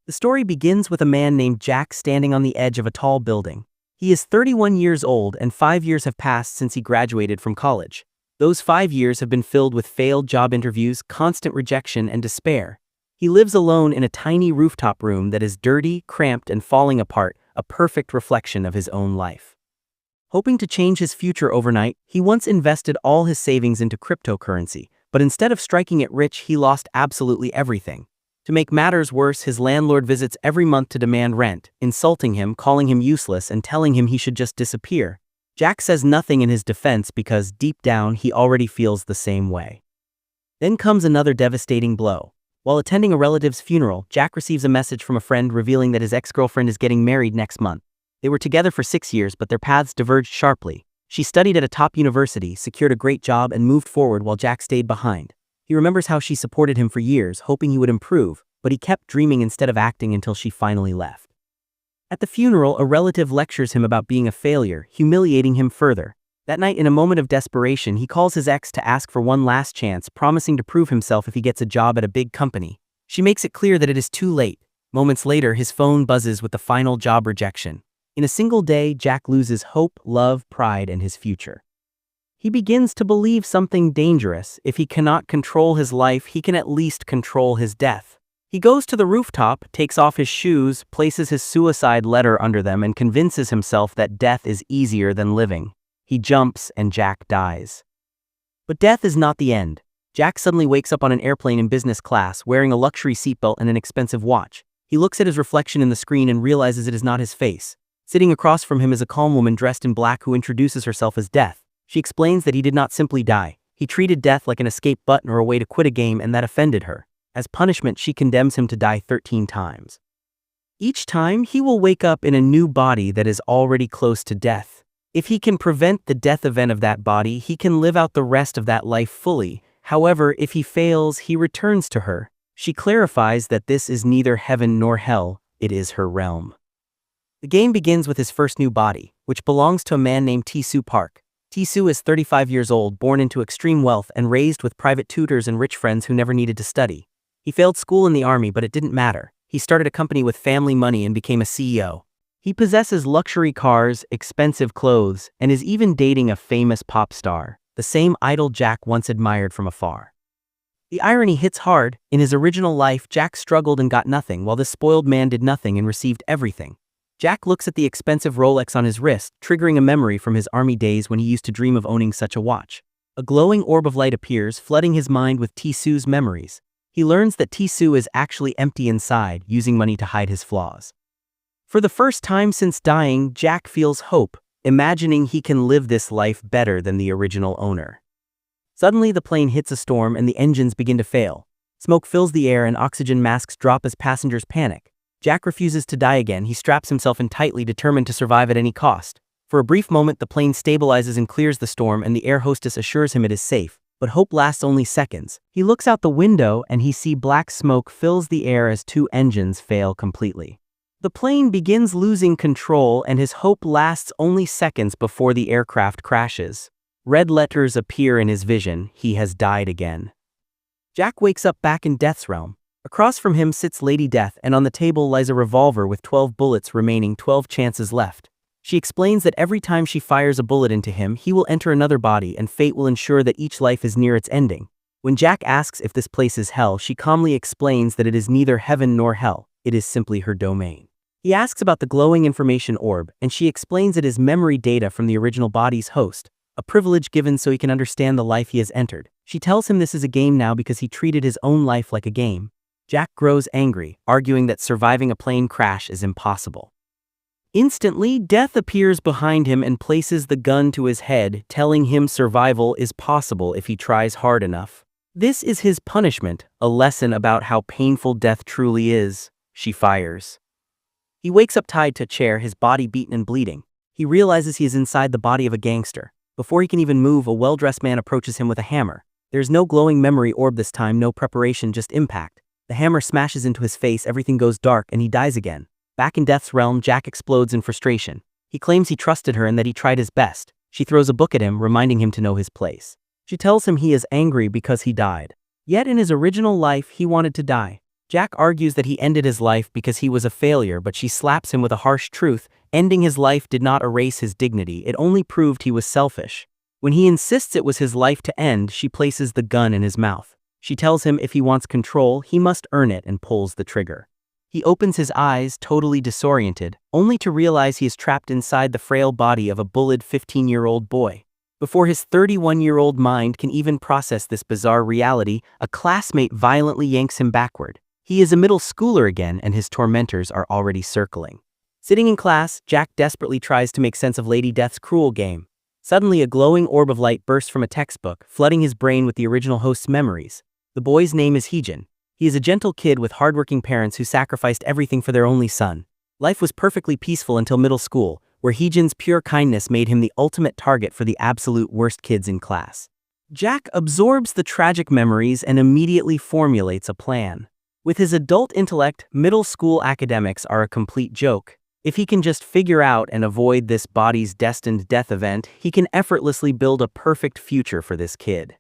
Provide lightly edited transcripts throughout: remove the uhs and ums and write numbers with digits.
The story begins with a man named Jack standing on the edge of a tall building. He is 31 years old and 5 years have passed since he graduated from college. Those 5 years have been filled with failed job interviews, constant rejection, and despair. He lives alone in a tiny rooftop room that is dirty, cramped, and falling apart, a perfect reflection of his own life. Hoping to change his future overnight, he once invested all his savings into cryptocurrency, but instead of striking it rich, he lost absolutely everything. To make matters worse, his landlord visits every month to demand rent, insulting him, calling him useless, and telling him he should just disappear. Jack says nothing in his defense because, deep down, he already feels the same way. Then comes another devastating blow. While attending a relative's funeral, Jack receives a message from a friend revealing that his ex-girlfriend is getting married next month. They were together for 6 years, but their paths diverged sharply. She studied at a top university, secured a great job, and moved forward while Jack stayed behind. He remembers how she supported him for years, hoping he would improve, but he kept dreaming instead of acting until she finally left. At the funeral, a relative lectures him about being a failure, humiliating him further. That night, in a moment of desperation, he calls his ex to ask for one last chance, promising to prove himself if he gets a job at a big company. She makes it clear that it is too late. Moments later, his phone buzzes with the final job rejection. In a single day, Jack loses hope, love, pride, and his future. He begins to believe something dangerous. If he cannot control his life, he can at least control his death. He goes to the rooftop, takes off his shoes, places his suicide letter under them, and convinces himself that death is easier than living. He jumps, and Jack dies. But death is not the end. Jack suddenly wakes up on an airplane in business class, wearing a luxury seatbelt and an expensive watch. He looks at his reflection in the screen and realizes it is not his face. Sitting across from him is a calm woman dressed in black who introduces herself as Death. She explains that he did not simply die. He treated death like an escape button or a way to quit a game, and that offended her. As punishment, she condemns him to die 13 times. Each time, he will wake up in a new body that is already close to death. If he can prevent the death event of that body, he can live out the rest of that life fully. However, if he fails, he returns to her. She clarifies that this is neither heaven nor hell, it is her realm. The game begins with his first new body, which belongs to a man named Jisu Park. Jisu is 35 years old, born into extreme wealth, and raised with private tutors and rich friends who never needed to study. He failed school in the army, but it didn't matter. He started a company with family money and became a CEO. He possesses luxury cars, expensive clothes, and is even dating a famous pop star, the same idol Jack once admired from afar. The irony hits hard. In his original life, Jack struggled and got nothing, while this spoiled man did nothing and received everything. Jack looks at the expensive Rolex on his wrist, triggering a memory from his army days when he used to dream of owning such a watch. A glowing orb of light appears, flooding his mind with Jisu's memories. He learns that Jisu is actually empty inside, using money to hide his flaws. For the first time since dying, Jack feels hope, imagining he can live this life better than the original owner. Suddenly, the plane hits a storm and the engines begin to fail. Smoke fills the air and oxygen masks drop as passengers panic. Jack refuses to die again. He straps himself in tightly, determined to survive at any cost. For a brief moment, the plane stabilizes and clears the storm, and the air hostess assures him it is safe. But hope lasts only seconds. He looks out the window and he sees black smoke fills the air as 2 engines fail completely. The plane begins losing control, and his hope lasts only seconds before the aircraft crashes. Red letters appear in his vision. He has died again. Jack wakes up back in Death's realm. Across from him sits Lady Death, and on the table lies a revolver with 12 bullets remaining, 12 chances left. She explains that every time she fires a bullet into him, he will enter another body, and fate will ensure that each life is near its ending. When Jack asks if this place is hell, she calmly explains that it is neither heaven nor hell, it is simply her domain. He asks about the glowing information orb, and she explains it is memory data from the original body's host, a privilege given so he can understand the life he has entered. She tells him this is a game now because he treated his own life like a game. Jack grows angry, arguing that surviving a plane crash is impossible. Instantly, Death appears behind him and places the gun to his head, telling him survival is possible if he tries hard enough. This is his punishment, a lesson about how painful death truly is. She fires. He wakes up tied to a chair, his body beaten and bleeding. He realizes he is inside the body of a gangster. Before he can even move, a well-dressed man approaches him with a hammer. There's no glowing memory orb this time, no preparation, just impact. The hammer smashes into his face, everything goes dark, and he dies again. Back in Death's realm, Jack explodes in frustration. He claims he trusted her and that he tried his best. She throws a book at him, reminding him to know his place. She tells him he is angry because he died. Yet in his original life, he wanted to die. Jack argues that he ended his life because he was a failure, but she slaps him with a harsh truth. Ending his life did not erase his dignity, it only proved he was selfish. When he insists it was his life to end, she places the gun in his mouth. She tells him if he wants control, he must earn it, and pulls the trigger. He opens his eyes, totally disoriented, only to realize he is trapped inside the frail body of a bullied 15-year-old boy. Before his 31-year-old mind can even process this bizarre reality, a classmate violently yanks him backward. He is a middle schooler again, and his tormentors are already circling. Sitting in class, Jack desperately tries to make sense of Lady Death's cruel game. Suddenly, a glowing orb of light bursts from a textbook, flooding his brain with the original host's memories. The boy's name is Heejin. He is a gentle kid with hardworking parents who sacrificed everything for their only son. Life was perfectly peaceful until middle school, where Heejin's pure kindness made him the ultimate target for the absolute worst kids in class. Jack absorbs the tragic memories and immediately formulates a plan. With his adult intellect, middle school academics are a complete joke. If he can just figure out and avoid this body's destined death event, he can effortlessly build a perfect future for this kid.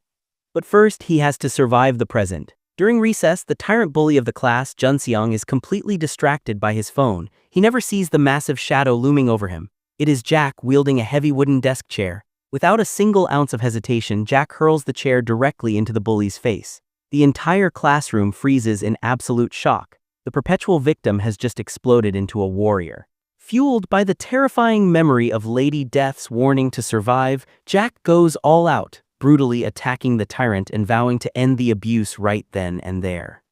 But first, he has to survive the present. During recess, the tyrant bully of the class, Junseong, is completely distracted by his phone. He never sees the massive shadow looming over him. It is Jack wielding a heavy wooden desk chair. Without a single ounce of hesitation, Jack hurls the chair directly into the bully's face. The entire classroom freezes in absolute shock. The perpetual victim has just exploded into a warrior. Fueled by the terrifying memory of Lady Death's warning to survive, Jack goes all out, brutally attacking the tyrant and vowing to end the abuse right then and there.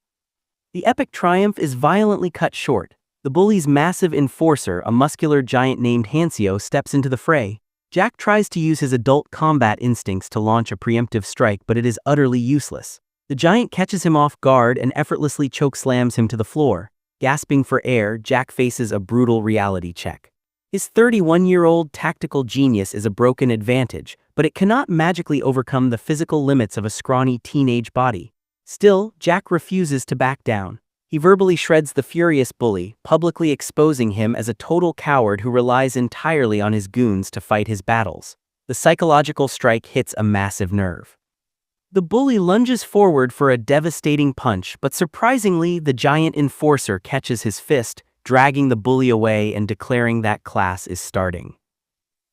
The epic triumph is violently cut short. The bully's massive enforcer, a muscular giant named Hansio, steps into the fray. Jack tries to use his adult combat instincts to launch a preemptive strike, but it is utterly useless. The giant catches him off guard and effortlessly chokeslams him to the floor. Gasping for air, Jack faces a brutal reality check. His 31-year-old tactical genius is a broken advantage, but it cannot magically overcome the physical limits of a scrawny teenage body. Still, Jack refuses to back down. He verbally shreds the furious bully, publicly exposing him as a total coward who relies entirely on his goons to fight his battles. The psychological strike hits a massive nerve. The bully lunges forward for a devastating punch, but surprisingly, the giant enforcer catches his fist, dragging the bully away and declaring that class is starting.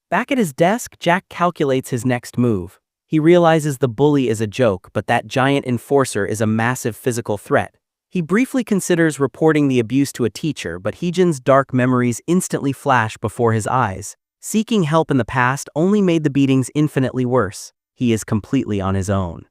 Back at his desk, Jack calculates his next move. He realizes the bully is a joke, but that giant enforcer is a massive physical threat. He briefly considers reporting the abuse to a teacher, but Heejin's dark memories instantly flash before his eyes. Seeking help in the past only made the beatings infinitely worse. He is completely on his own.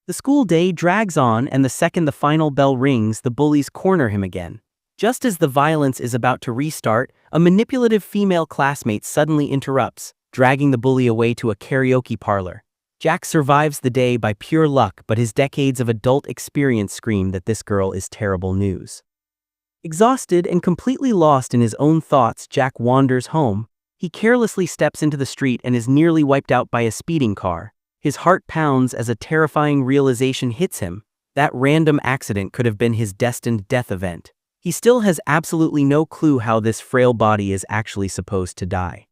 The school day drags on, and the second the final bell rings, the bullies corner him again. Just as the violence is about to restart, a manipulative female classmate suddenly interrupts, dragging the bully away to a karaoke parlor. Jack survives the day by pure luck, but his decades of adult experience scream that this girl is terrible news. Exhausted and completely lost in his own thoughts, Jack wanders home. He carelessly steps into the street and is nearly wiped out by a speeding car. His heart pounds as a terrifying realization hits him. That random accident could have been his destined death event. He still has absolutely no clue how this frail body is actually supposed to die.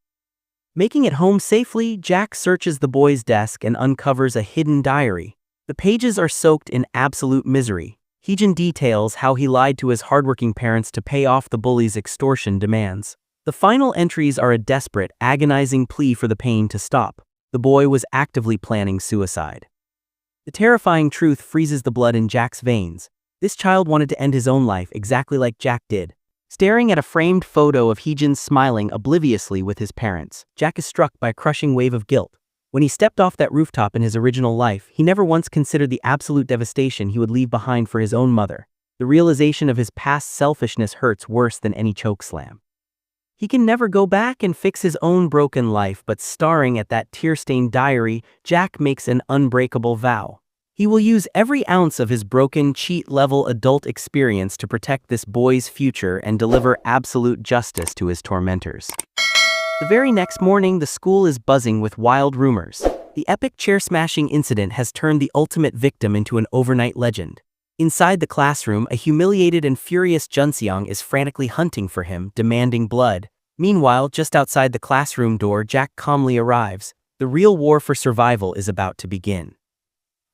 Making it home safely, Jack searches the boy's desk and uncovers a hidden diary. The pages are soaked in absolute misery. Heejin details how he lied to his hardworking parents to pay off the bully's extortion demands. The final entries are a desperate, agonizing plea for the pain to stop. The boy was actively planning suicide. The terrifying truth freezes the blood in Jack's veins. This child wanted to end his own life exactly like Jack did. Staring at a framed photo of Heejin smiling obliviously with his parents, Jack is struck by a crushing wave of guilt. When he stepped off that rooftop in his original life, he never once considered the absolute devastation he would leave behind for his own mother. The realization of his past selfishness hurts worse than any chokeslam. He can never go back and fix his own broken life, but staring at that tear-stained diary, Jack makes an unbreakable vow. He will use every ounce of his broken, cheat-level adult experience to protect this boy's future and deliver absolute justice to his tormentors. The very next morning, the school is buzzing with wild rumors. The epic chair-smashing incident has turned the ultimate victim into an overnight legend. Inside the classroom, a humiliated and furious Junseong is frantically hunting for him, demanding blood. Meanwhile, just outside the classroom door, Jack calmly arrives. The real war for survival is about to begin.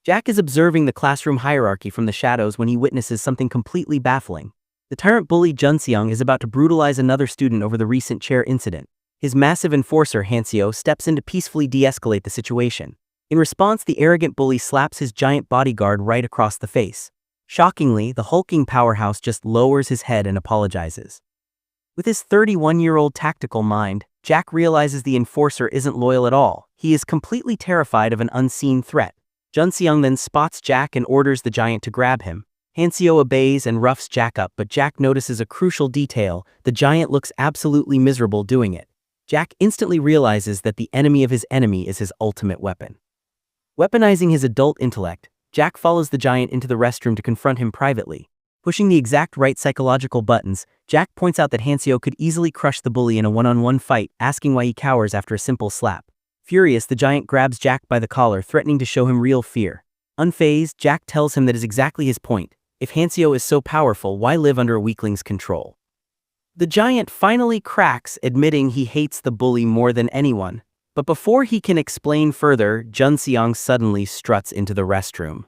Jack is observing the classroom hierarchy from the shadows when he witnesses something completely baffling. The tyrant bully Junseong is about to brutalize another student over the recent chair incident. His massive enforcer, Hanseo, steps in to peacefully de-escalate the situation. In response, the arrogant bully slaps his giant bodyguard right across the face. Shockingly, the hulking powerhouse just lowers his head and apologizes. With his 31-year-old tactical mind, Jack realizes the enforcer isn't loyal at all. He is completely terrified of an unseen threat. Junseong then spots Jack and orders the giant to grab him. Hanseo obeys and roughs Jack up, but Jack notices a crucial detail: the giant looks absolutely miserable doing it. Jack instantly realizes that the enemy of his enemy is his ultimate weapon. Weaponizing his adult intellect, Jack follows the giant into the restroom to confront him privately. Pushing the exact right psychological buttons, Jack points out that Hanseo could easily crush the bully in a one-on-one fight, asking why he cowers after a simple slap. Furious, the giant grabs Jack by the collar, threatening to show him real fear. Unfazed, Jack tells him that is exactly his point. If Hanseo is so powerful, why live under a weakling's control? The giant finally cracks, admitting he hates the bully more than anyone. But before he can explain further, Junseong suddenly struts into the restroom.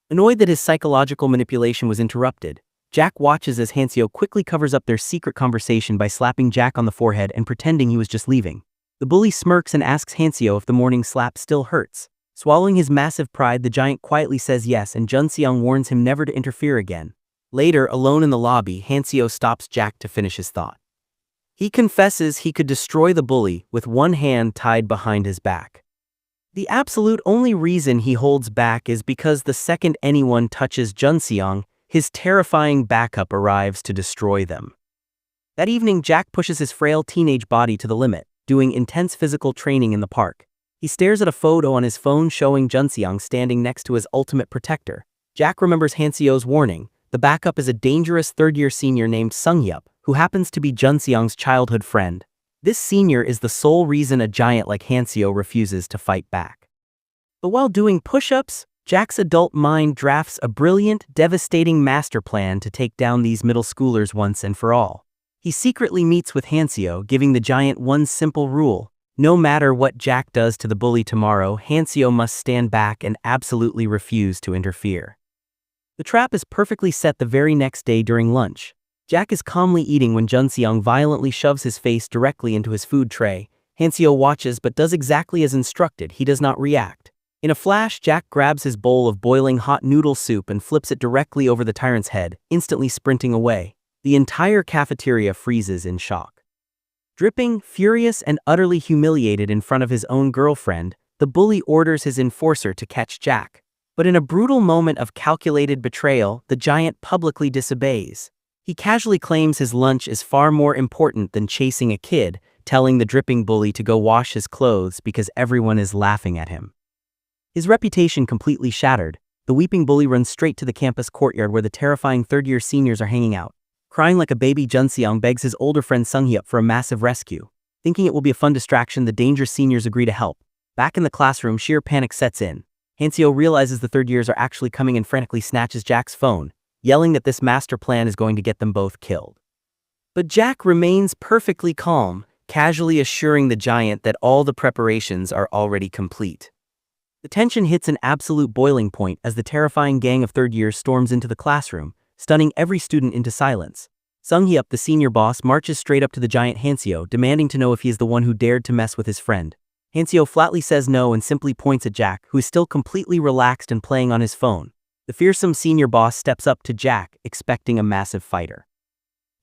Annoyed that his psychological manipulation was interrupted, Jack watches as Hanseo quickly covers up their secret conversation by slapping Jack on the forehead and pretending he was just leaving. The bully smirks and asks Hanseo if the morning slap still hurts. Swallowing his massive pride, the giant quietly says yes, and Junseong warns him never to interfere again. Later, alone in the lobby, Hanseo stops Jack to finish his thought. He confesses he could destroy the bully with one hand tied behind his back. The absolute only reason he holds back is because the second anyone touches Junseong, his terrifying backup arrives to destroy them. That evening, Jack pushes his frail teenage body to the limit, doing intense physical training in the park. He stares at a photo on his phone showing Junseong standing next to his ultimate protector. Jack remembers Hanseo's warning. The backup is a dangerous third-year senior named Sunghyup, who happens to be Junseong's childhood friend. This senior is the sole reason a giant like Hanseo refuses to fight back. But while doing push-ups, Jack's adult mind drafts a brilliant, devastating master plan to take down these middle schoolers once and for all. He secretly meets with Hanseo, giving the giant one simple rule. No matter what Jack does to the bully tomorrow, Hanseo must stand back and absolutely refuse to interfere. The trap is perfectly set the very next day during lunch. Jack is calmly eating when Junseong violently shoves his face directly into his food tray. Hanseo watches but does exactly as instructed. He does not react. In a flash, Jack grabs his bowl of boiling hot noodle soup and flips it directly over the tyrant's head, instantly sprinting away. The entire cafeteria freezes in shock. Dripping, furious, and utterly humiliated in front of his own girlfriend, the bully orders his enforcer to catch Jack. But in a brutal moment of calculated betrayal, the giant publicly disobeys. He casually claims his lunch is far more important than chasing a kid, telling the dripping bully to go wash his clothes because everyone is laughing at him. His reputation completely shattered, the weeping bully runs straight to the campus courtyard where the terrifying third-year seniors are hanging out. Crying like a baby, Junseong begs his older friend Sunghyup for a massive rescue. Thinking it will be a fun distraction, the dangerous seniors agree to help. Back in the classroom, sheer panic sets in. Hanseo realizes the third years are actually coming and frantically snatches Jack's phone, yelling that this master plan is going to get them both killed. But Jack remains perfectly calm, casually assuring the giant that all the preparations are already complete. The tension hits an absolute boiling point as the terrifying gang of third years storms into the classroom, stunning every student into silence. Sunghyup, the senior boss, marches straight up to the giant Hanseo, demanding to know if he is the one who dared to mess with his friend. Hanseo flatly says no and simply points at Jack, who is still completely relaxed and playing on his phone. The fearsome senior boss steps up to Jack, expecting a massive fighter.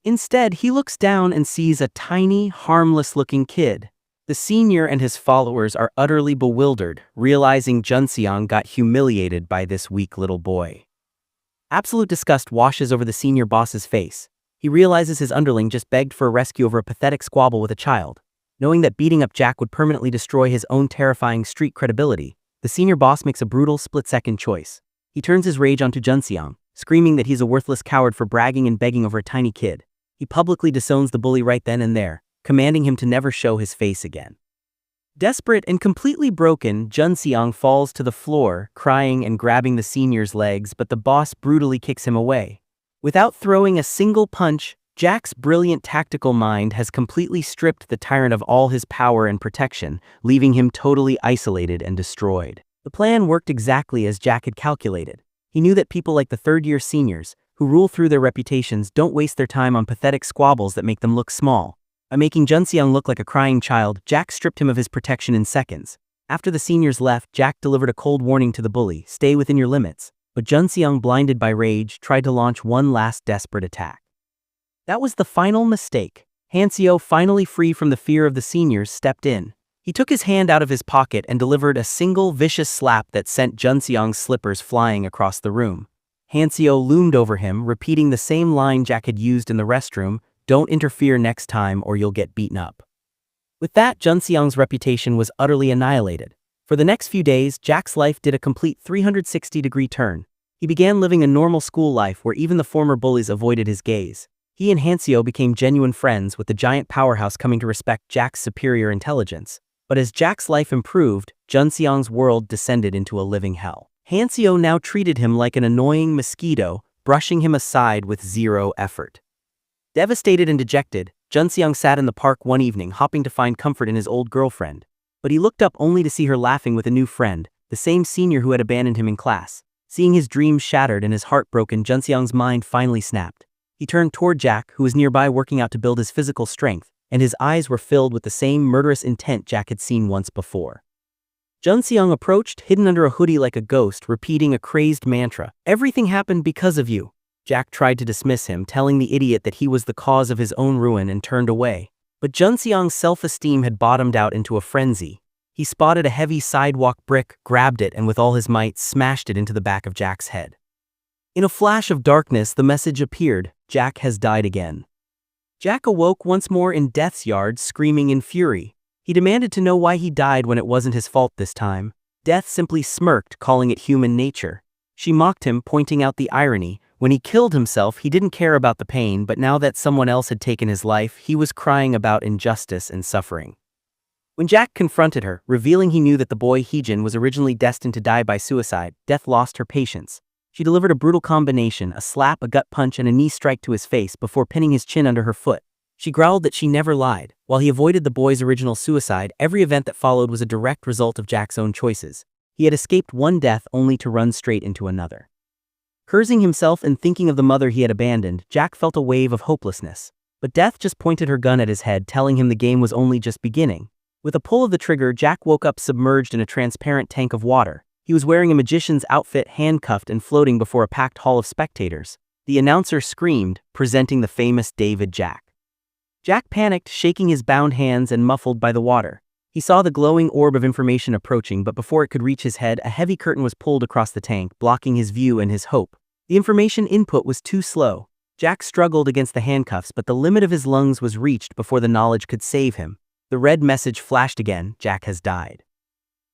Instead, he looks down and sees a tiny, harmless-looking kid. The senior and his followers are utterly bewildered, realizing Junseong got humiliated by this weak little boy. Absolute disgust washes over the senior boss's face. He realizes his underling just begged for a rescue over a pathetic squabble with a child. Knowing that beating up Jack would permanently destroy his own terrifying street credibility, the senior boss makes a brutal split-second choice. He turns his rage onto Junseong, screaming that he's a worthless coward for bragging and begging over a tiny kid. He publicly disowns the bully right then and there, commanding him to never show his face again. Desperate and completely broken, Junseong falls to the floor, crying and grabbing the senior's legs, but the boss brutally kicks him away. Without throwing a single punch, Jack's brilliant tactical mind has completely stripped the tyrant of all his power and protection, leaving him totally isolated and destroyed. The plan worked exactly as Jack had calculated. He knew that people like the third-year seniors, who rule through their reputations, don't waste their time on pathetic squabbles that make them look small. By making Junseong look like a crying child, Jack stripped him of his protection in seconds. After the seniors left, Jack delivered a cold warning to the bully, "Stay within your limits." But Junseong, blinded by rage, tried to launch one last desperate attack. That was the final mistake. Hanseo, finally free from the fear of the seniors, stepped in. He took his hand out of his pocket and delivered a single vicious slap that sent Junseong's slippers flying across the room. Hanseo loomed over him, repeating the same line Jack had used in the restroom, "Don't interfere next time or you'll get beaten up." With that, Junseong's reputation was utterly annihilated. For the next few days, Jack's life did a complete 360-degree turn. He began living a normal school life where even the former bullies avoided his gaze. He and Hanseo became genuine friends, with the giant powerhouse coming to respect Jack's superior intelligence. But as Jack's life improved, Junseong's world descended into a living hell. Hanseo now treated him like an annoying mosquito, brushing him aside with zero effort. Devastated and dejected, Junseong sat in the park one evening, hoping to find comfort in his old girlfriend. But he looked up only to see her laughing with a new friend, the same senior who had abandoned him in class. Seeing his dreams shattered and his heart broken, Junseong's mind finally snapped. He turned toward Jack, who was nearby working out to build his physical strength, and his eyes were filled with the same murderous intent Jack had seen once before. Junseong approached, hidden under a hoodie like a ghost, repeating a crazed mantra, "Everything happened because of you." Jack tried to dismiss him, telling the idiot that he was the cause of his own ruin, and turned away. But Junseong's self-esteem had bottomed out into a frenzy. He spotted a heavy sidewalk brick, grabbed it, and with all his might smashed it into the back of Jack's head. In a flash of darkness, the message appeared, "Jack has died again." Jack awoke once more in Death's yard, screaming in fury. He demanded to know why he died when it wasn't his fault this time. Death simply smirked, calling it human nature. She mocked him, pointing out the irony. When he killed himself, he didn't care about the pain, but now that someone else had taken his life, he was crying about injustice and suffering. When Jack confronted her, revealing he knew that the boy Heejin was originally destined to die by suicide, Death lost her patience. She delivered a brutal combination, a slap, a gut punch, and a knee strike to his face before pinning his chin under her foot. She growled that she never lied. While he avoided the boy's original suicide, every event that followed was a direct result of Jack's own choices. He had escaped one death only to run straight into another. Cursing himself and thinking of the mother he had abandoned, Jack felt a wave of hopelessness. But Death just pointed her gun at his head, telling him the game was only just beginning. With a pull of the trigger, Jack woke up submerged in a transparent tank of water. He was wearing a magician's outfit, handcuffed and floating before a packed hall of spectators. The announcer screamed, presenting the famous David Jack. Jack panicked, shaking his bound hands and muffled by the water. He saw the glowing orb of information approaching, but before it could reach his head, a heavy curtain was pulled across the tank, blocking his view and his hope. The information input was too slow. Jack struggled against the handcuffs, but the limit of his lungs was reached before the knowledge could save him. The red message flashed again, "Jack has died."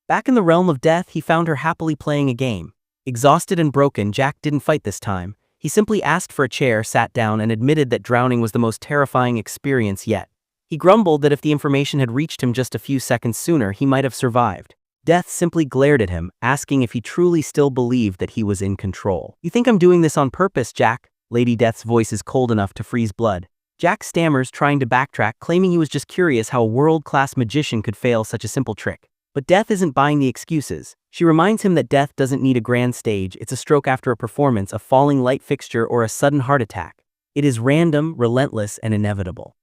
Back in the realm of Death, he found her happily playing a game. Exhausted and broken, Jack didn't fight this time. He simply asked for a chair, sat down, and admitted that drowning was the most terrifying experience yet. He grumbled that if the information had reached him just a few seconds sooner, he might have survived. Death simply glared at him, asking if he truly still believed that he was in control. "You think I'm doing this on purpose, Jack?" Lady Death's voice is cold enough to freeze blood. Jack stammers, trying to backtrack, claiming he was just curious how a world-class magician could fail such a simple trick. But Death isn't buying the excuses. She reminds him that death doesn't need a grand stage, it's a stroke after a performance, a falling light fixture, or a sudden heart attack. It is random, relentless, and inevitable.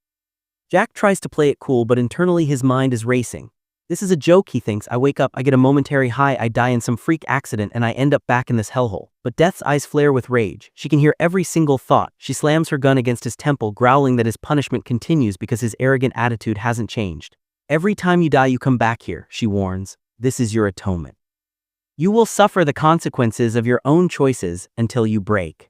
Jack tries to play it cool, but internally his mind is racing. This is a joke, he thinks. I wake up, I get a momentary high, I die in some freak accident, and I end up back in this hellhole. But Death's eyes flare with rage. She can hear every single thought. She slams her gun against his temple, growling that his punishment continues because his arrogant attitude hasn't changed. "Every time you die, you come back here," she warns. "This is your atonement. You will suffer the consequences of your own choices until you break."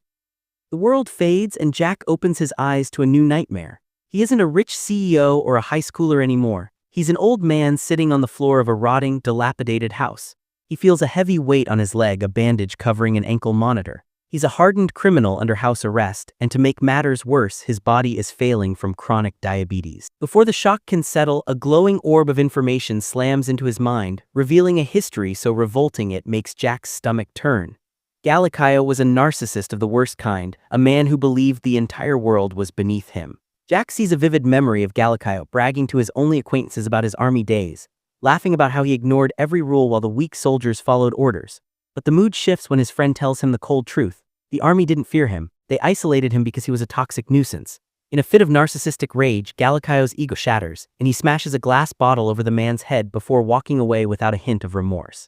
The world fades and Jack opens his eyes to a new nightmare. He isn't a rich CEO or a high schooler anymore. He's an old man sitting on the floor of a rotting, dilapidated house. He feels a heavy weight on his leg, a bandage covering an ankle monitor. He's a hardened criminal under house arrest, and to make matters worse, his body is failing from chronic diabetes. Before the shock can settle, a glowing orb of information slams into his mind, revealing a history so revolting it makes Jack's stomach turn. Galakayo was a narcissist of the worst kind, a man who believed the entire world was beneath him. Jack sees a vivid memory of Galakayo bragging to his only acquaintances about his army days. laughing about how he ignored every rule while the weak soldiers followed orders. But the mood shifts when his friend tells him the cold truth. The army didn't fear him, they isolated him because he was a toxic nuisance. In a fit of narcissistic rage, Galakayo's ego shatters, and he smashes a glass bottle over the man's head before walking away without a hint of remorse.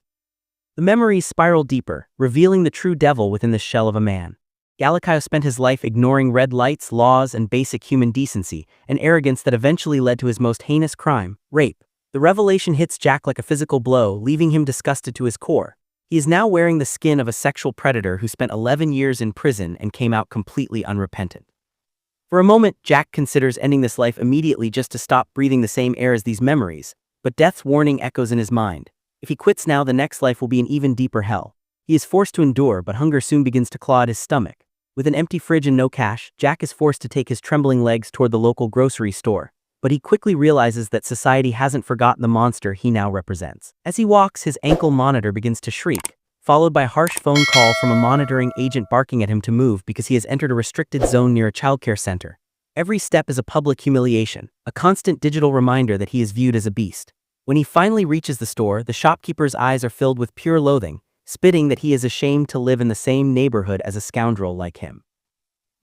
The memories spiral deeper, revealing the true devil within the shell of a man. Galakayo spent his life ignoring red lights, laws, and basic human decency, an arrogance that eventually led to his most heinous crime, rape. The revelation hits Jack like a physical blow, leaving him disgusted to his core. He is now wearing the skin of a sexual predator who spent 11 years in prison and came out completely unrepentant. For a moment, Jack considers ending this life immediately just to stop breathing the same air as these memories, but death's warning echoes in his mind. If he quits now, the next life will be an even deeper hell. He is forced to endure, but hunger soon begins to claw at his stomach. With an empty fridge and no cash, Jack is forced to take his trembling legs toward the local grocery store. But he quickly realizes that society hasn't forgotten the monster he now represents. As he walks, his ankle monitor begins to shriek, followed by a harsh phone call from a monitoring agent barking at him to move because he has entered a restricted zone near a childcare center. Every step is a public humiliation, a constant digital reminder that he is viewed as a beast. When he finally reaches the store, the shopkeeper's eyes are filled with pure loathing, spitting that he is ashamed to live in the same neighborhood as a scoundrel like him.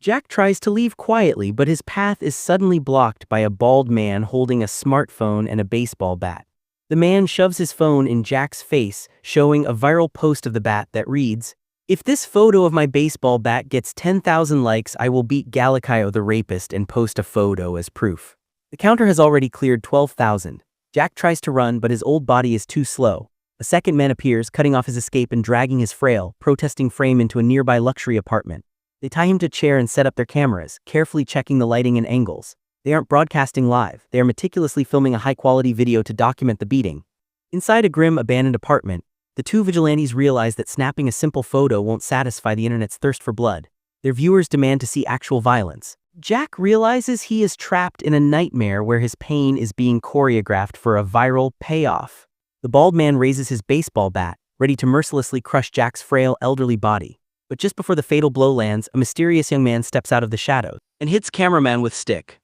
Jack tries to leave quietly, but his path is suddenly blocked by a bald man holding a smartphone and a baseball bat. The man shoves his phone in Jack's face, showing a viral post of the bat that reads, "If this photo of my baseball bat gets 10,000 likes, I will beat Galakayo the rapist and post a photo as proof." The counter has already cleared 12,000. Jack tries to run, but his old body is too slow. A second man appears, cutting off his escape and dragging his frail, protesting frame into a nearby luxury apartment. They tie him to a chair and set up their cameras, carefully checking the lighting and angles. They aren't broadcasting live, they are meticulously filming a high-quality video to document the beating. Inside a grim, abandoned apartment, the two vigilantes realize that snapping a simple photo won't satisfy the internet's thirst for blood. Their viewers demand to see actual violence. Jack realizes he is trapped in a nightmare where his pain is being choreographed for a viral payoff. The bald man raises his baseball bat, ready to mercilessly crush Jack's frail, elderly body. But just before the fatal blow lands, a mysterious young man steps out of the shadows and hits cameraman with stick.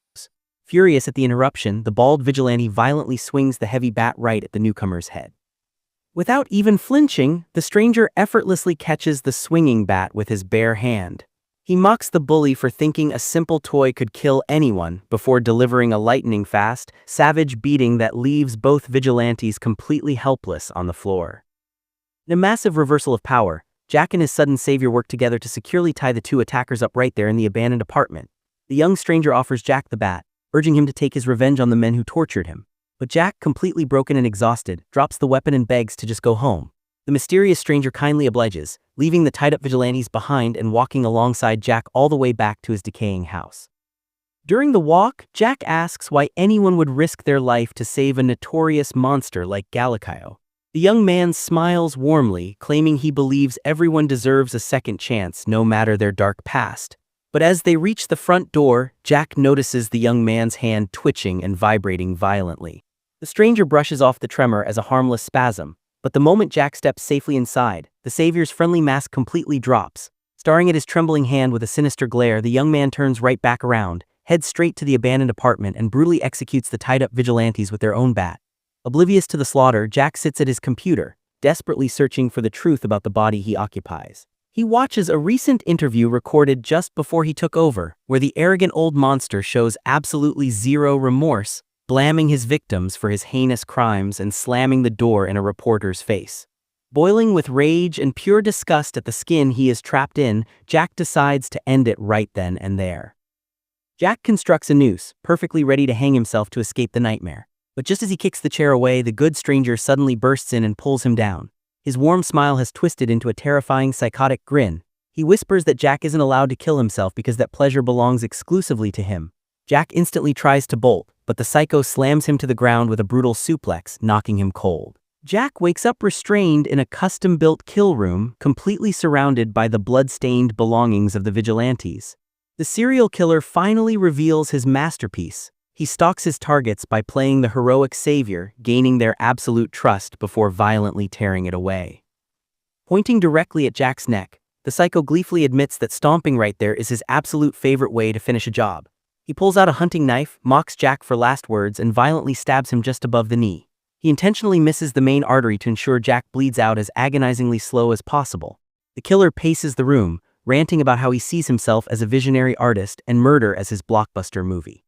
Furious at the interruption, the bald vigilante violently swings the heavy bat right at the newcomer's head. Without even flinching, the stranger effortlessly catches the swinging bat with his bare hand. He mocks the bully for thinking a simple toy could kill anyone before delivering a lightning-fast, savage beating that leaves both vigilantes completely helpless on the floor. In a massive reversal of power, Jack and his sudden savior work together to securely tie the two attackers up right there in the abandoned apartment. The young stranger offers Jack the bat, urging him to take his revenge on the men who tortured him. But Jack, completely broken and exhausted, drops the weapon and begs to just go home. The mysterious stranger kindly obliges, leaving the tied-up vigilantes behind and walking alongside Jack all the way back to his decaying house. During the walk, Jack asks why anyone would risk their life to save a notorious monster like Galakayo. The young man smiles warmly, claiming he believes everyone deserves a second chance no matter their dark past. But as they reach the front door, Jack notices the young man's hand twitching and vibrating violently. The stranger brushes off the tremor as a harmless spasm, but the moment Jack steps safely inside, the savior's friendly mask completely drops. Staring at his trembling hand with a sinister glare, the young man turns right back around, heads straight to the abandoned apartment and brutally executes the tied-up vigilantes with their own bat. Oblivious to the slaughter, Jack sits at his computer, desperately searching for the truth about the body he occupies. He watches a recent interview recorded just before he took over, where the arrogant old monster shows absolutely zero remorse, blaming his victims for his heinous crimes and slamming the door in a reporter's face. Boiling with rage and pure disgust at the skin he is trapped in, Jack decides to end it right then and there. Jack constructs a noose, perfectly ready to hang himself to escape the nightmare. But just as he kicks the chair away, the good stranger suddenly bursts in and pulls him down. His warm smile has twisted into a terrifying, psychotic grin. He whispers that Jack isn't allowed to kill himself because that pleasure belongs exclusively to him. Jack instantly tries to bolt, but the psycho slams him to the ground with a brutal suplex, knocking him cold. Jack wakes up restrained in a custom-built kill room, completely surrounded by the blood-stained belongings of the vigilantes. The serial killer finally reveals his masterpiece. He stalks his targets by playing the heroic savior, gaining their absolute trust before violently tearing it away. Pointing directly at Jack's neck, the psycho gleefully admits that stomping right there is his absolute favorite way to finish a job. He pulls out a hunting knife, mocks Jack for last words, and violently stabs him just above the knee. He intentionally misses the main artery to ensure Jack bleeds out as agonizingly slow as possible. The killer paces the room, ranting about how he sees himself as a visionary artist and murder as his blockbuster movie.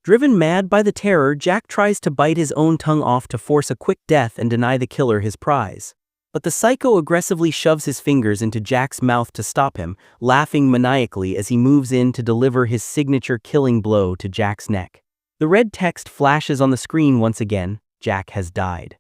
Driven mad by the terror, Jack tries to bite his own tongue off to force a quick death and deny the killer his prize. But the psycho aggressively shoves his fingers into Jack's mouth to stop him, laughing maniacally as he moves in to deliver his signature killing blow to Jack's neck. The red text flashes on the screen once again: Jack has died.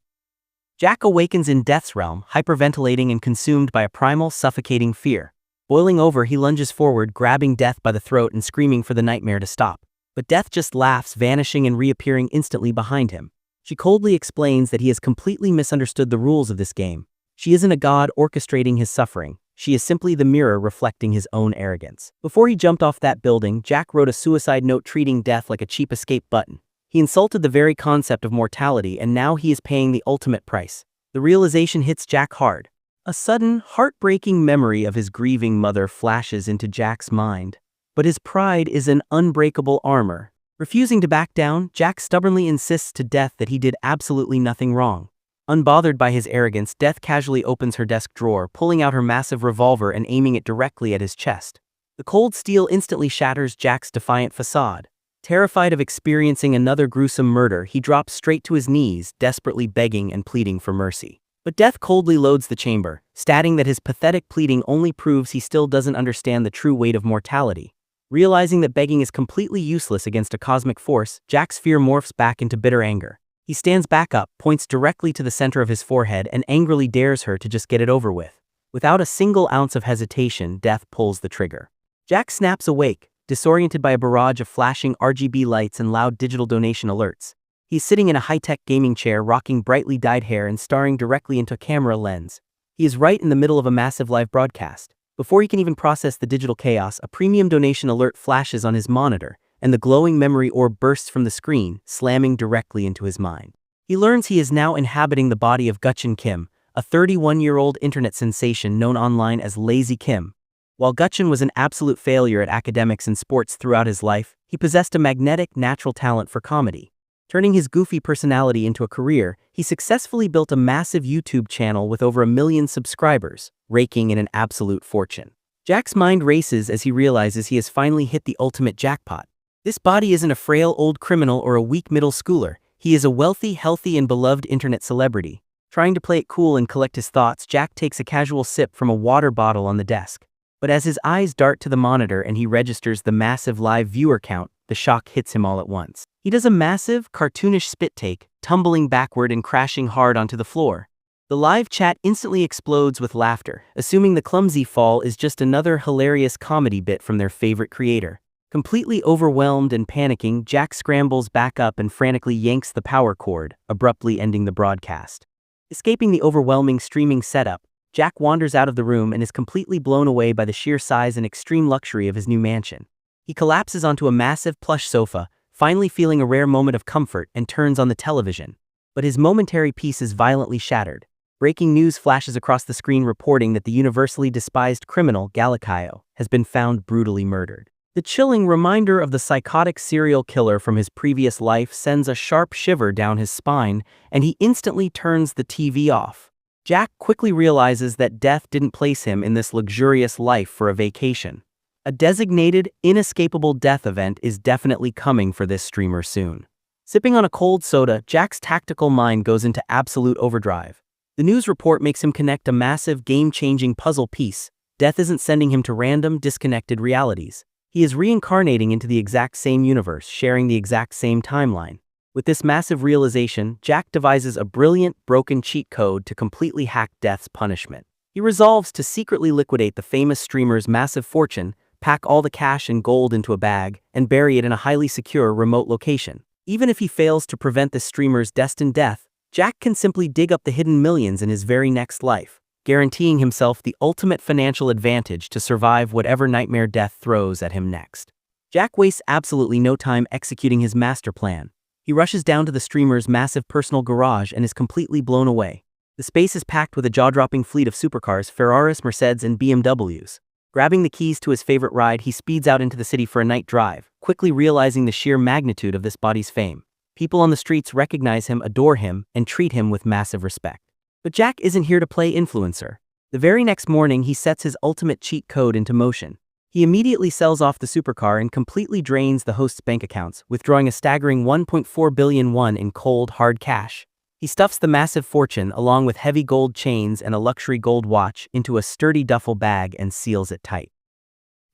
Jack awakens in Death's realm, hyperventilating and consumed by a primal, suffocating fear. Boiling over, he lunges forward, grabbing Death by the throat and screaming for the nightmare to stop. But Death just laughs, vanishing and reappearing instantly behind him. She coldly explains that he has completely misunderstood the rules of this game. She isn't a god orchestrating his suffering. She is simply the mirror reflecting his own arrogance. Before he jumped off that building, Jack wrote a suicide note treating death like a cheap escape button. He insulted the very concept of mortality, and now he is paying the ultimate price. The realization hits Jack hard. A sudden, heartbreaking memory of his grieving mother flashes into Jack's mind. But his pride is an unbreakable armor. Refusing to back down, Jack stubbornly insists to Death that he did absolutely nothing wrong. Unbothered by his arrogance, Death casually opens her desk drawer, pulling out her massive revolver and aiming it directly at his chest. The cold steel instantly shatters Jack's defiant facade. Terrified of experiencing another gruesome murder, he drops straight to his knees, desperately begging and pleading for mercy. But Death coldly loads the chamber, stating that his pathetic pleading only proves he still doesn't understand the true weight of mortality. Realizing that begging is completely useless against a cosmic force, Jack's fear morphs back into bitter anger. He stands back up, points directly to the center of his forehead, and angrily dares her to just get it over with. Without a single ounce of hesitation, Death pulls the trigger. Jack snaps awake, disoriented by a barrage of flashing RGB lights and loud digital donation alerts. He's sitting in a high-tech gaming chair, rocking brightly dyed hair and staring directly into a camera lens. He is right in the middle of a massive live broadcast. Before he can even process the digital chaos, a premium donation alert flashes on his monitor, and the glowing memory orb bursts from the screen, slamming directly into his mind. He learns he is now inhabiting the body of Gutchin Kim, a 31-year-old internet sensation known online as Lazy Kim. While Gutchin was an absolute failure at academics and sports throughout his life, he possessed a magnetic, natural talent for comedy. Turning his goofy personality into a career, he successfully built a massive YouTube channel with over 1 million subscribers, raking in an absolute fortune. Jack's mind races as he realizes he has finally hit the ultimate jackpot. This body isn't a frail old criminal or a weak middle schooler. He is a wealthy, healthy, and beloved internet celebrity. Trying to play it cool and collect his thoughts, Jack takes a casual sip from a water bottle on the desk. But as his eyes dart to the monitor and he registers the massive live viewer count, the shock hits him all at once. He does a massive, cartoonish spit take, tumbling backward and crashing hard onto the floor. The live chat instantly explodes with laughter, assuming the clumsy fall is just another hilarious comedy bit from their favorite creator. Completely overwhelmed and panicking, Jack scrambles back up and frantically yanks the power cord, abruptly ending the broadcast. Escaping the overwhelming streaming setup, Jack wanders out of the room and is completely blown away by the sheer size and extreme luxury of his new mansion. He collapses onto a massive plush sofa, finally feeling a rare moment of comfort, and turns on the television. But his momentary peace is violently shattered. Breaking news flashes across the screen reporting that the universally despised criminal Galakayo has been found brutally murdered. The chilling reminder of the psychotic serial killer from his previous life sends a sharp shiver down his spine, and he instantly turns the TV off. Jack quickly realizes that death didn't place him in this luxurious life for a vacation. A designated, inescapable death event is definitely coming for this streamer soon. Sipping on a cold soda, Jack's tactical mind goes into absolute overdrive. The news report makes him connect a massive, game-changing puzzle piece. Death isn't sending him to random, disconnected realities. He is reincarnating into the exact same universe, sharing the exact same timeline. With this massive realization, Jack devises a brilliant, broken cheat code to completely hack Death's punishment. He resolves to secretly liquidate the famous streamer's massive fortune, pack all the cash and gold into a bag, and bury it in a highly secure remote location. Even if he fails to prevent the streamer's destined death, Jack can simply dig up the hidden millions in his very next life, guaranteeing himself the ultimate financial advantage to survive whatever nightmare death throws at him next. Jack wastes absolutely no time executing his master plan. He rushes down to the streamer's massive personal garage and is completely blown away. The space is packed with a jaw-dropping fleet of supercars, Ferraris, Mercedes, and BMWs. Grabbing the keys to his favorite ride, he speeds out into the city for a night drive, quickly realizing the sheer magnitude of this body's fame. People on the streets recognize him, adore him, and treat him with massive respect. But Jack isn't here to play influencer. The very next morning, he sets his ultimate cheat code into motion. He immediately sells off the supercar and completely drains the host's bank accounts, withdrawing a staggering 1.4 billion won in cold, hard cash. He stuffs the massive fortune, along with heavy gold chains and a luxury gold watch, into a sturdy duffel bag and seals it tight.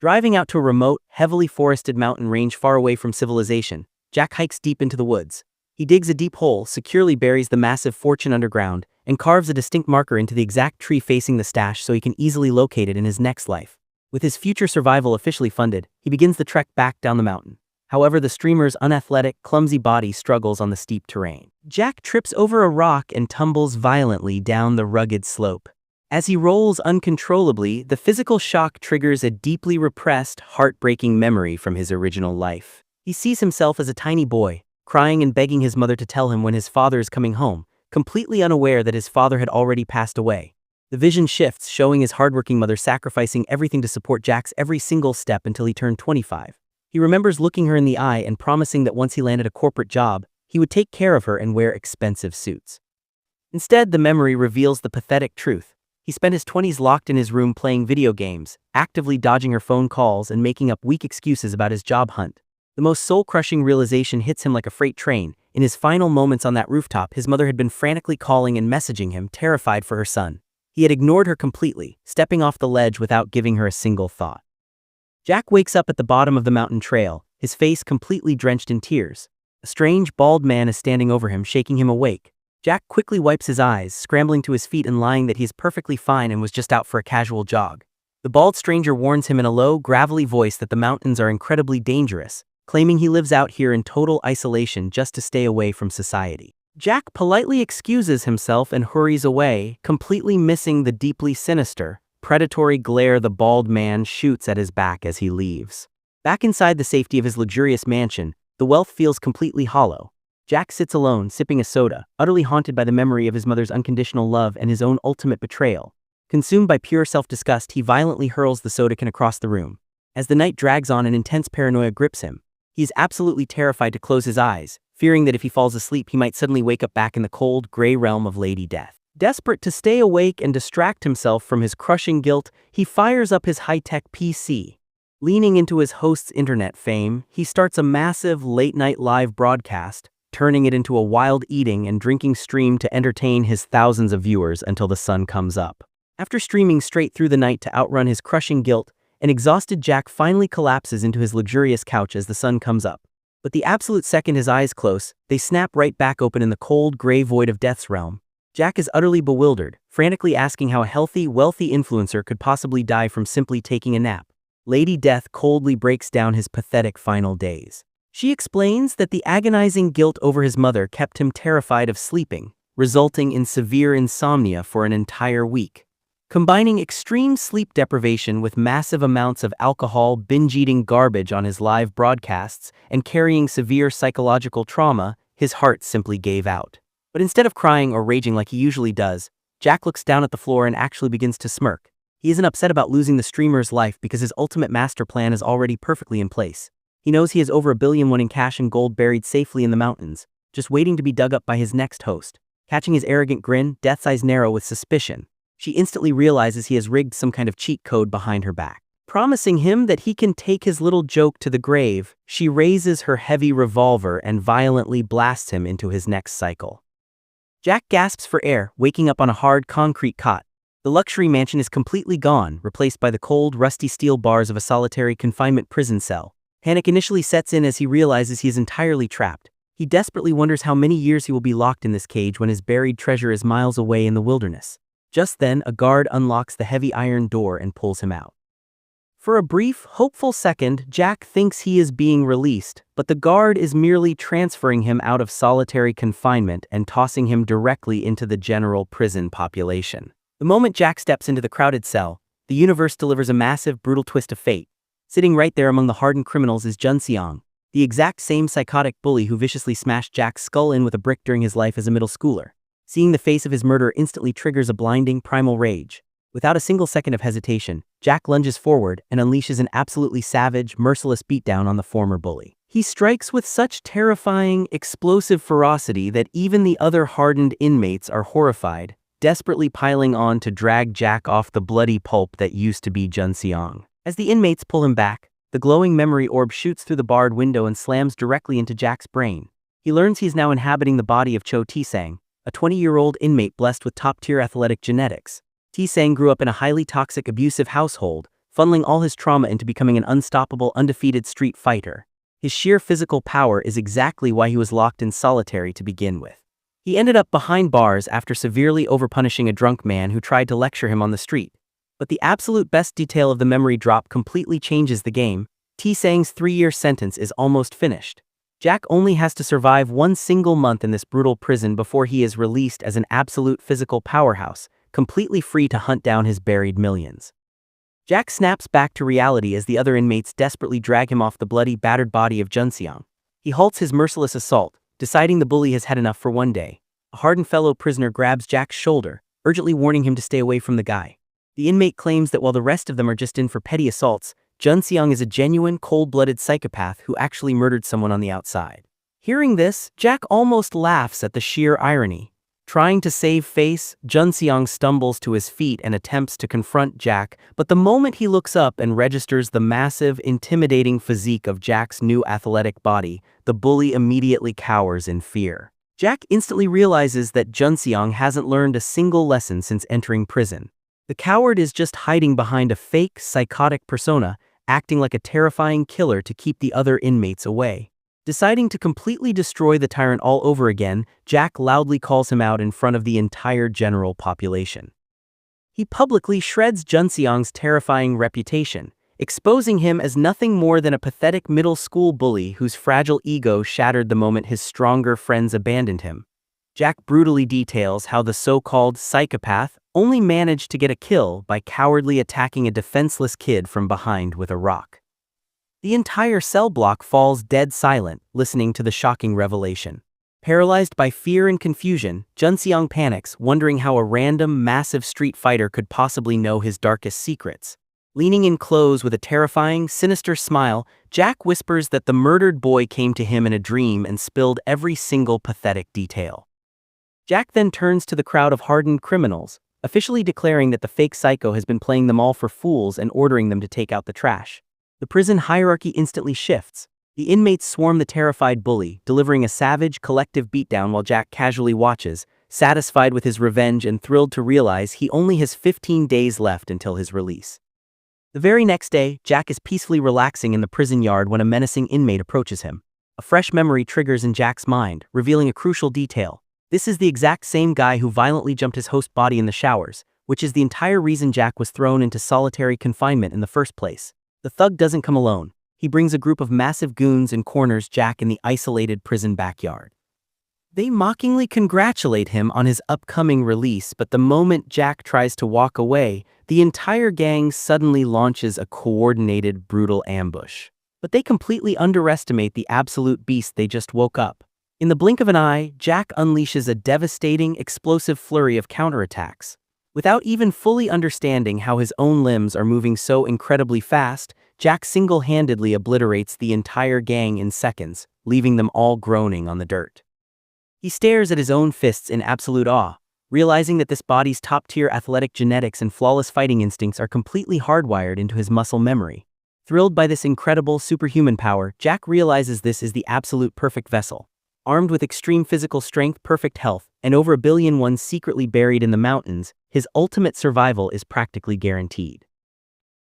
Driving out to a remote, heavily forested mountain range far away from civilization, Jack hikes deep into the woods. He digs a deep hole, securely buries the massive fortune underground, and carves a distinct marker into the exact tree facing the stash so he can easily locate it in his next life. With his future survival officially funded, he begins the trek back down the mountain. However, the streamer's unathletic, clumsy body struggles on the steep terrain. Jack trips over a rock and tumbles violently down the rugged slope. As he rolls uncontrollably, the physical shock triggers a deeply repressed, heartbreaking memory from his original life. He sees himself as a tiny boy, crying and begging his mother to tell him when his father is coming home, completely unaware that his father had already passed away. The vision shifts, showing his hardworking mother sacrificing everything to support Jack's every single step until he turned 25. He remembers looking her in the eye and promising that once he landed a corporate job, he would take care of her and wear expensive suits. Instead, the memory reveals the pathetic truth. He spent his 20s locked in his room playing video games, actively dodging her phone calls and making up weak excuses about his job hunt. The most soul-crushing realization hits him like a freight train. In his final moments on that rooftop, his mother had been frantically calling and messaging him, terrified for her son. He had ignored her completely, stepping off the ledge without giving her a single thought. Jack wakes up at the bottom of the mountain trail, his face completely drenched in tears. A strange, bald man is standing over him, shaking him awake. Jack quickly wipes his eyes, scrambling to his feet and lying that he is perfectly fine and was just out for a casual jog. The bald stranger warns him in a low, gravelly voice that the mountains are incredibly dangerous, claiming he lives out here in total isolation just to stay away from society. Jack politely excuses himself and hurries away, completely missing the deeply sinister, predatory glare the bald man shoots at his back as he leaves. Back inside the safety of his luxurious mansion, the wealth feels completely hollow. Jack sits alone, sipping a soda, utterly haunted by the memory of his mother's unconditional love and his own ultimate betrayal. Consumed by pure self-disgust, he violently hurls the soda can across the room. As the night drags on, an intense paranoia grips him. He is absolutely terrified to close his eyes, fearing that if he falls asleep he might suddenly wake up back in the cold, gray realm of Lady Death. Desperate to stay awake and distract himself from his crushing guilt, he fires up his high-tech PC. Leaning into his host's internet fame, he starts a massive late-night live broadcast, turning it into a wild eating and drinking stream to entertain his thousands of viewers until the sun comes up. After streaming straight through the night to outrun his crushing guilt, an exhausted Jack finally collapses into his luxurious couch as the sun comes up. But the absolute second his eyes close, they snap right back open in the cold, gray void of Death's realm. Jack is utterly bewildered, frantically asking how a healthy, wealthy influencer could possibly die from simply taking a nap. Lady Death coldly breaks down his pathetic final days. She explains that the agonizing guilt over his mother kept him terrified of sleeping, resulting in severe insomnia for an entire week. Combining extreme sleep deprivation with massive amounts of alcohol, binge-eating garbage on his live broadcasts, and carrying severe psychological trauma, his heart simply gave out. But instead of crying or raging like he usually does, Jack looks down at the floor and actually begins to smirk. He isn't upset about losing the streamer's life because his ultimate master plan is already perfectly in place. He knows he has over $1 billion in cash and gold buried safely in the mountains, just waiting to be dug up by his next host. Catching his arrogant grin, Death's eyes narrow with suspicion. She instantly realizes he has rigged some kind of cheat code behind her back. Promising him that he can take his little joke to the grave, she raises her heavy revolver and violently blasts him into his next cycle. Jack gasps for air, waking up on a hard concrete cot. The luxury mansion is completely gone, replaced by the cold, rusty steel bars of a solitary confinement prison cell. Panic initially sets in as he realizes he is entirely trapped. He desperately wonders how many years he will be locked in this cage when his buried treasure is miles away in the wilderness. Just then, a guard unlocks the heavy iron door and pulls him out. For a brief, hopeful second, Jack thinks he is being released, but the guard is merely transferring him out of solitary confinement and tossing him directly into the general prison population. The moment Jack steps into the crowded cell, the universe delivers a massive, brutal twist of fate. Sitting right there among the hardened criminals is Junseong, the exact same psychotic bully who viciously smashed Jack's skull in with a brick during his life as a middle schooler. Seeing the face of his murderer instantly triggers a blinding, primal rage. Without a single second of hesitation, Jack lunges forward and unleashes an absolutely savage, merciless beatdown on the former bully. He strikes with such terrifying, explosive ferocity that even the other hardened inmates are horrified, desperately piling on to drag Jack off the bloody pulp that used to be Junseong. As the inmates pull him back, the glowing memory orb shoots through the barred window and slams directly into Jack's brain. He learns he's now inhabiting the body of Cho Taesang, a 20-year-old inmate blessed with top-tier athletic genetics. Taesang grew up in a highly toxic, abusive household, funneling all his trauma into becoming an unstoppable, undefeated street fighter. His sheer physical power is exactly why he was locked in solitary to begin with. He ended up behind bars after severely overpunishing a drunk man who tried to lecture him on the street. But the absolute best detail of the memory drop completely changes the game. Taesang's 3-year sentence is almost finished. Jack only has to survive one single month in this brutal prison before he is released as an absolute physical powerhouse, completely free to hunt down his buried millions. Jack snaps back to reality as the other inmates desperately drag him off the bloody, battered body of Junseong. He halts his merciless assault, deciding the bully has had enough for one day. A hardened fellow prisoner grabs Jack's shoulder, urgently warning him to stay away from the guy. The inmate claims that while the rest of them are just in for petty assaults, Junseong is a genuine, cold-blooded psychopath who actually murdered someone on the outside. Hearing this, Jack almost laughs at the sheer irony. Trying to save face, Junseong stumbles to his feet and attempts to confront Jack, but the moment he looks up and registers the massive, intimidating physique of Jack's new athletic body, the bully immediately cowers in fear. Jack instantly realizes that Junseong hasn't learned a single lesson since entering prison. The coward is just hiding behind a fake, psychotic persona, acting like a terrifying killer to keep the other inmates away. Deciding to completely destroy the tyrant all over again, Jack loudly calls him out in front of the entire general population. He publicly shreds Junseong's terrifying reputation, exposing him as nothing more than a pathetic middle school bully whose fragile ego shattered the moment his stronger friends abandoned him. Jack brutally details how the so-called psychopath only managed to get a kill by cowardly attacking a defenseless kid from behind with a rock. The entire cell block falls dead silent, listening to the shocking revelation. Paralyzed by fear and confusion, Junseong panics, wondering how a random, massive street fighter could possibly know his darkest secrets. Leaning in close with a terrifying, sinister smile, Jack whispers that the murdered boy came to him in a dream and spilled every single pathetic detail. Jack then turns to the crowd of hardened criminals, officially declaring that the fake psycho has been playing them all for fools and ordering them to take out the trash. The prison hierarchy instantly shifts. The inmates swarm the terrified bully, delivering a savage, collective beatdown while Jack casually watches, satisfied with his revenge and thrilled to realize he only has 15 days left until his release. The very next day, Jack is peacefully relaxing in the prison yard when a menacing inmate approaches him. A fresh memory triggers in Jack's mind, revealing a crucial detail. This is the exact same guy who violently jumped his host's body in the showers, which is the entire reason Jack was thrown into solitary confinement in the first place. The thug doesn't come alone. He brings a group of massive goons and corners Jack in the isolated prison backyard. They mockingly congratulate him on his upcoming release, but the moment Jack tries to walk away, the entire gang suddenly launches a coordinated, brutal ambush. But they completely underestimate the absolute beast they just woke up. In the blink of an eye, Jack unleashes a devastating, explosive flurry of counterattacks. Without even fully understanding how his own limbs are moving so incredibly fast, Jack single-handedly obliterates the entire gang in seconds, leaving them all groaning on the dirt. He stares at his own fists in absolute awe, realizing that this body's top-tier athletic genetics and flawless fighting instincts are completely hardwired into his muscle memory. Thrilled by this incredible superhuman power, Jack realizes this is the absolute perfect vessel. Armed with extreme physical strength, perfect health, and over 1 billion ones secretly buried in the mountains, his ultimate survival is practically guaranteed.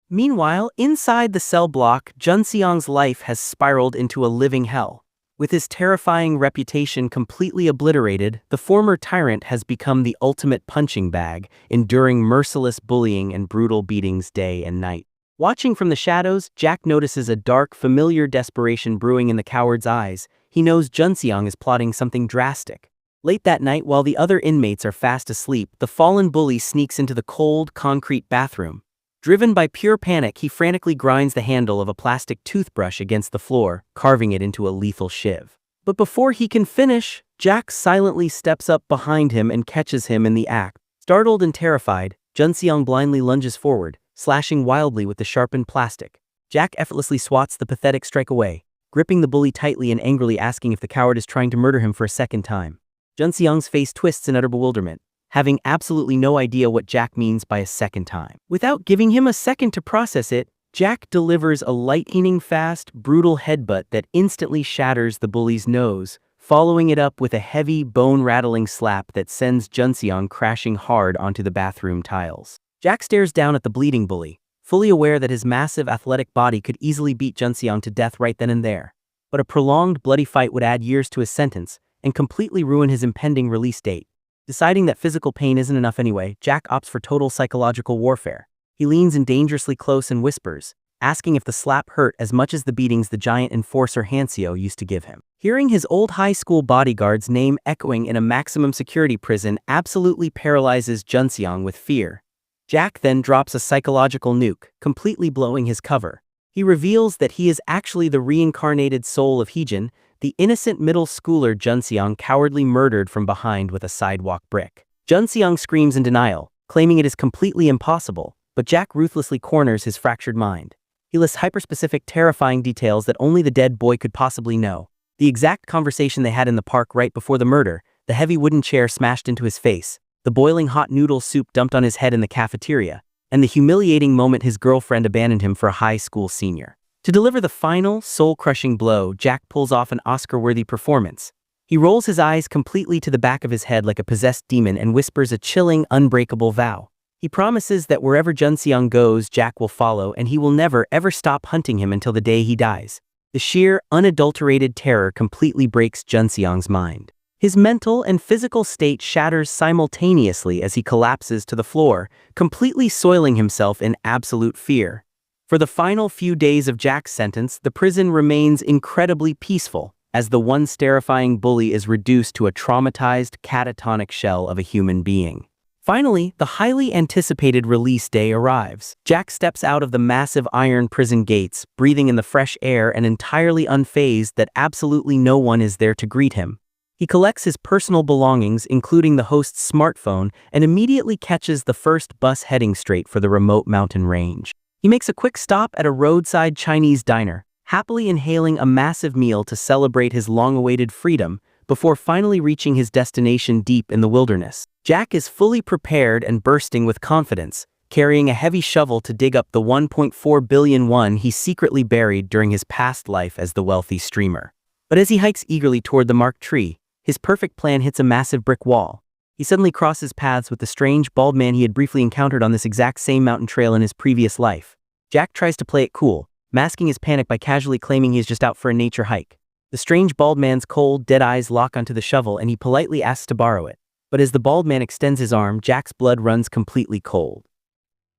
Meanwhile, inside the cell block, Junseong's life has spiraled into a living hell. With his terrifying reputation completely obliterated, the former tyrant has become the ultimate punching bag, enduring merciless bullying and brutal beatings day and night. Watching from the shadows, Jack notices a dark, familiar desperation brewing in the coward's eyes. He knows Junseong is plotting something drastic. Late that night, while the other inmates are fast asleep, the fallen bully sneaks into the cold, concrete bathroom. Driven by pure panic, he frantically grinds the handle of a plastic toothbrush against the floor, carving it into a lethal shiv. But before he can finish, Jack silently steps up behind him and catches him in the act. Startled and terrified, Junseong blindly lunges forward, slashing wildly with the sharpened plastic. Jack effortlessly swats the pathetic strike away, gripping the bully tightly and angrily asking if the coward is trying to murder him for a second time. Junseong's face twists in utter bewilderment, having absolutely no idea what Jack means by a second time. Without giving him a second to process it, Jack delivers a lightning-fast, brutal headbutt that instantly shatters the bully's nose, following it up with a heavy, bone-rattling slap that sends Junseong crashing hard onto the bathroom tiles. Jack stares down at the bleeding bully, fully aware that his massive athletic body could easily beat Junseong to death right then and there. But a prolonged, bloody fight would add years to his sentence and completely ruin his impending release date. Deciding that physical pain isn't enough anyway, Jack opts for total psychological warfare. He leans in dangerously close and whispers, asking if the slap hurt as much as the beatings the giant enforcer Hansio used to give him. Hearing his old high school bodyguard's name echoing in a maximum security prison absolutely paralyzes Junseong with fear. Jack then drops a psychological nuke, completely blowing his cover. He reveals that he is actually the reincarnated soul of Heejin, the innocent middle schooler Junseong cowardly murdered from behind with a sidewalk brick. Junseong screams in denial, claiming it is completely impossible, but Jack ruthlessly corners his fractured mind. He lists hyperspecific, terrifying details that only the dead boy could possibly know. The exact conversation they had in the park right before the murder, the heavy wooden chair smashed into his face, the boiling hot noodle soup dumped on his head in the cafeteria, and the humiliating moment his girlfriend abandoned him for a high school senior. To deliver the final, soul-crushing blow, Jack pulls off an Oscar-worthy performance. He rolls his eyes completely to the back of his head like a possessed demon and whispers a chilling, unbreakable vow. He promises that wherever Junseong goes, Jack will follow, and he will never, ever stop hunting him until the day he dies. The sheer, unadulterated terror completely breaks Junseong's mind. His mental and physical state shatters simultaneously as he collapses to the floor, completely soiling himself in absolute fear. For the final few days of Jack's sentence, the prison remains incredibly peaceful, as the once terrifying bully is reduced to a traumatized, catatonic shell of a human being. Finally, the highly anticipated release day arrives. Jack steps out of the massive iron prison gates, breathing in the fresh air and entirely unfazed that absolutely no one is there to greet him. He collects his personal belongings, including the host's smartphone, and immediately catches the first bus heading straight for the remote mountain range. He makes a quick stop at a roadside Chinese diner, happily inhaling a massive meal to celebrate his long-awaited freedom, before finally reaching his destination deep in the wilderness. Jack is fully prepared and bursting with confidence, carrying a heavy shovel to dig up the 1.4 billion won he secretly buried during his past life as the wealthy streamer. But as he hikes eagerly toward the marked tree, his perfect plan hits a massive brick wall. He suddenly crosses paths with the strange, bald man he had briefly encountered on this exact same mountain trail in his previous life. Jack tries to play it cool, masking his panic by casually claiming he is just out for a nature hike. The strange bald man's cold, dead eyes lock onto the shovel and he politely asks to borrow it. But as the bald man extends his arm, Jack's blood runs completely cold.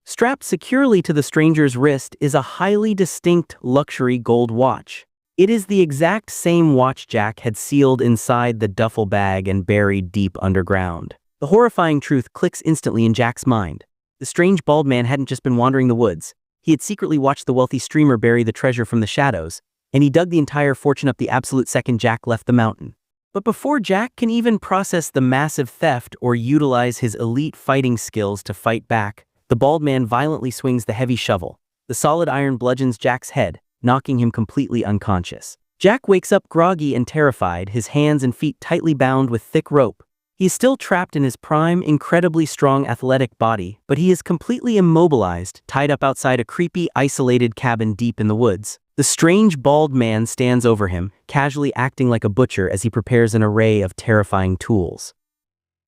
Strapped securely to the stranger's wrist is a highly distinct luxury gold watch. It is the exact same watch Jack had sealed inside the duffel bag and buried deep underground. The horrifying truth clicks instantly in Jack's mind. The strange bald man hadn't just been wandering the woods. He had secretly watched the wealthy streamer bury the treasure from the shadows, and he dug the entire fortune up the absolute second Jack left the mountain. But before Jack can even process the massive theft or utilize his elite fighting skills to fight back, the bald man violently swings the heavy shovel. The solid iron bludgeons Jack's head, knocking him completely unconscious. Jack wakes up groggy and terrified, his hands and feet tightly bound with thick rope. He is still trapped in his prime, incredibly strong athletic body, but he is completely immobilized, tied up outside a creepy, isolated cabin deep in the woods. The strange bald man stands over him, casually acting like a butcher as he prepares an array of terrifying tools.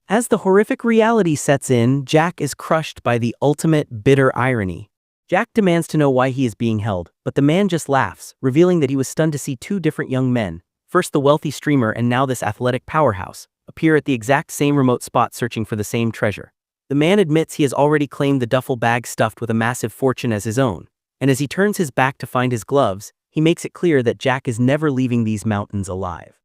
As the horrific reality sets in, Jack is crushed by the ultimate bitter irony. Jack demands to know why he is being held, but the man just laughs, revealing that he was stunned to see two different young men, first the wealthy streamer and now this athletic powerhouse, appear at the exact same remote spot searching for the same treasure. The man admits he has already claimed the duffel bag stuffed with a massive fortune as his own, and as he turns his back to find his gloves, he makes it clear that Jack is never leaving these mountains alive.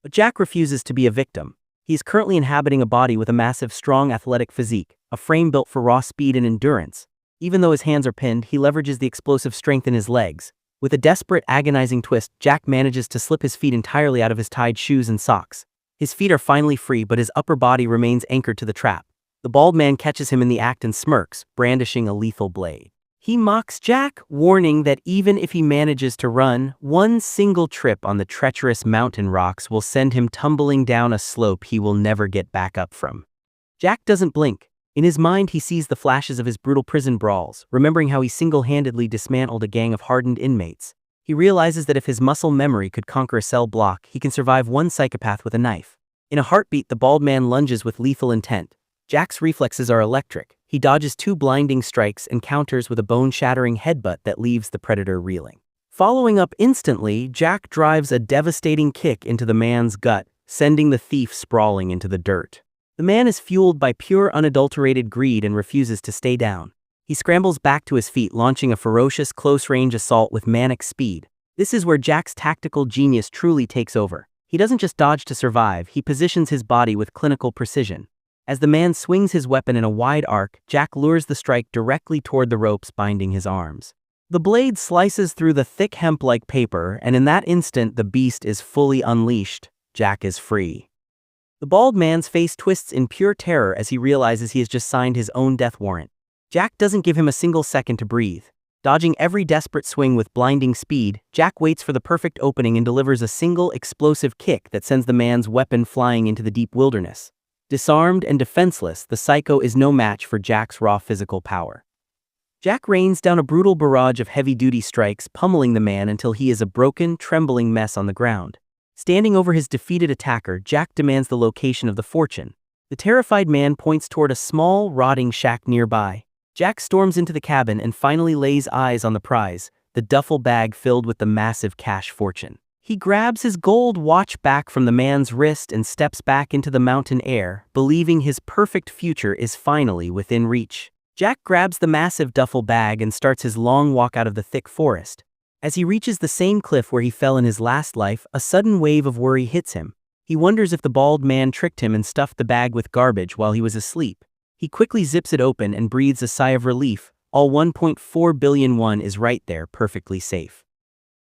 But Jack refuses to be a victim. He is currently inhabiting a body with a massive, strong athletic physique, a frame built for raw speed and endurance. Even though his hands are pinned, he leverages the explosive strength in his legs. With a desperate, agonizing twist, Jack manages to slip his feet entirely out of his tied shoes and socks. His feet are finally free, but his upper body remains anchored to the trap. The bald man catches him in the act and smirks, brandishing a lethal blade. He mocks Jack, warning that even if he manages to run, one single trip on the treacherous mountain rocks will send him tumbling down a slope he will never get back up from. Jack doesn't blink. In his mind, he sees the flashes of his brutal prison brawls, remembering how he single-handedly dismantled a gang of hardened inmates. He realizes that if his muscle memory could conquer a cell block, he can survive one psychopath with a knife. In a heartbeat, the bald man lunges with lethal intent. Jack's reflexes are electric. He dodges 2 blinding strikes and counters with a bone-shattering headbutt that leaves the predator reeling. Following up instantly, Jack drives a devastating kick into the man's gut, sending the thief sprawling into the dirt. The man is fueled by pure unadulterated greed and refuses to stay down. He scrambles back to his feet, launching a ferocious close-range assault with manic speed. This is where Jack's tactical genius truly takes over. He doesn't just dodge to survive, he positions his body with clinical precision. As the man swings his weapon in a wide arc, Jack lures the strike directly toward the ropes binding his arms. The blade slices through the thick hemp-like paper, and in that instant the beast is fully unleashed. Jack is free. The bald man's face twists in pure terror as he realizes he has just signed his own death warrant. Jack doesn't give him a single second to breathe. Dodging every desperate swing with blinding speed, Jack waits for the perfect opening and delivers a single explosive kick that sends the man's weapon flying into the deep wilderness. Disarmed and defenseless, the psycho is no match for Jack's raw physical power. Jack rains down a brutal barrage of heavy-duty strikes, pummeling the man until he is a broken, trembling mess on the ground. Standing over his defeated attacker, Jack demands the location of the fortune. The terrified man points toward a small, rotting shack nearby. Jack storms into the cabin and finally lays eyes on the prize, the duffel bag filled with the massive cash fortune. He grabs his gold watch back from the man's wrist and steps back into the mountain air, believing his perfect future is finally within reach. Jack grabs the massive duffel bag and starts his long walk out of the thick forest. As he reaches the same cliff where he fell in his last life, a sudden wave of worry hits him. He wonders if the bald man tricked him and stuffed the bag with garbage while he was asleep. He quickly zips it open and breathes a sigh of relief. All 1.4 billion won is right there, perfectly safe.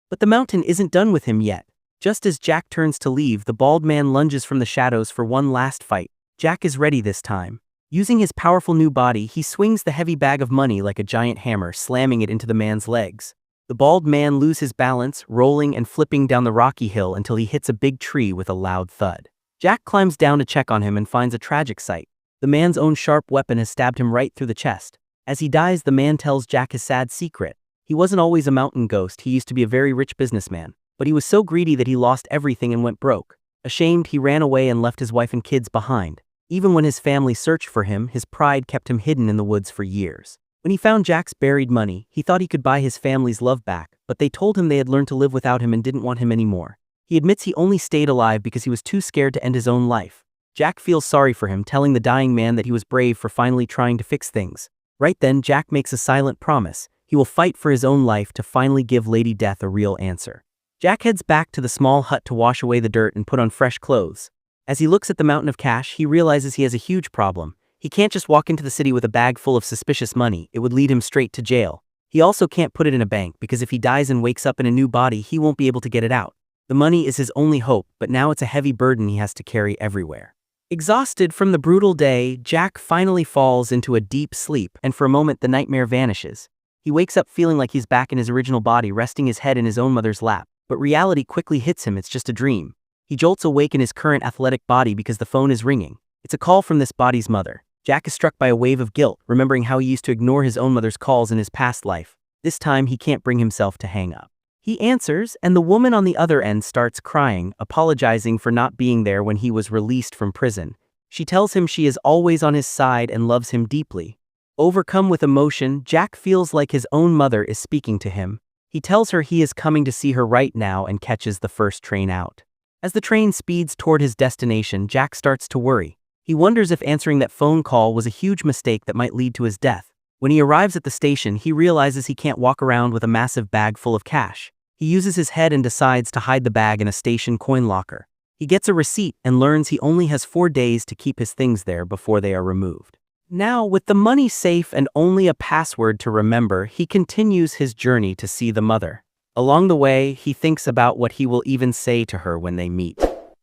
But the mountain isn't done with him yet. Just as Jack turns to leave, the bald man lunges from the shadows for one last fight. Jack is ready this time. Using his powerful new body, he swings the heavy bag of money like a giant hammer, slamming it into the man's legs. The bald man loses his balance, rolling and flipping down the rocky hill until he hits a big tree with a loud thud. Jack climbs down to check on him and finds a tragic sight. The man's own sharp weapon has stabbed him right through the chest. As he dies, the man tells Jack his sad secret. He wasn't always a mountain ghost, he used to be a very rich businessman. But he was so greedy that he lost everything and went broke. Ashamed, he ran away and left his wife and kids behind. Even when his family searched for him, his pride kept him hidden in the woods for years. When he found Jack's buried money, he thought he could buy his family's love back, but they told him they had learned to live without him and didn't want him anymore. He admits he only stayed alive because he was too scared to end his own life. Jack feels sorry for him, telling the dying man that he was brave for finally trying to fix things. Right then, Jack makes a silent promise. He will fight for his own life to finally give Lady Death a real answer. Jack heads back to the small hut to wash away the dirt and put on fresh clothes. As he looks at the mountain of cash, he realizes he has a huge problem. He can't just walk into the city with a bag full of suspicious money, it would lead him straight to jail. He also can't put it in a bank because if he dies and wakes up in a new body, he won't be able to get it out. The money is his only hope, but now it's a heavy burden he has to carry everywhere. Exhausted from the brutal day, Jack finally falls into a deep sleep, and for a moment the nightmare vanishes. He wakes up feeling like he's back in his original body, resting his head in his own mother's lap. But reality quickly hits him, it's just a dream. He jolts awake in his current athletic body because the phone is ringing. It's a call from this body's mother. Jack is struck by a wave of guilt, remembering how he used to ignore his own mother's calls in his past life. This time he can't bring himself to hang up. He answers, and the woman on the other end starts crying, apologizing for not being there when he was released from prison. She tells him she is always on his side and loves him deeply. Overcome with emotion, Jack feels like his own mother is speaking to him. He tells her he is coming to see her right now and catches the first train out. As the train speeds toward his destination, Jack starts to worry. He wonders if answering that phone call was a huge mistake that might lead to his death. When he arrives at the station, he realizes he can't walk around with a massive bag full of cash. He uses his head and decides to hide the bag in a station coin locker. He gets a receipt and learns he only has 4 days to keep his things there before they are removed. Now, with the money safe and only a password to remember, he continues his journey to see the mother. Along the way, he thinks about what he will even say to her when they meet.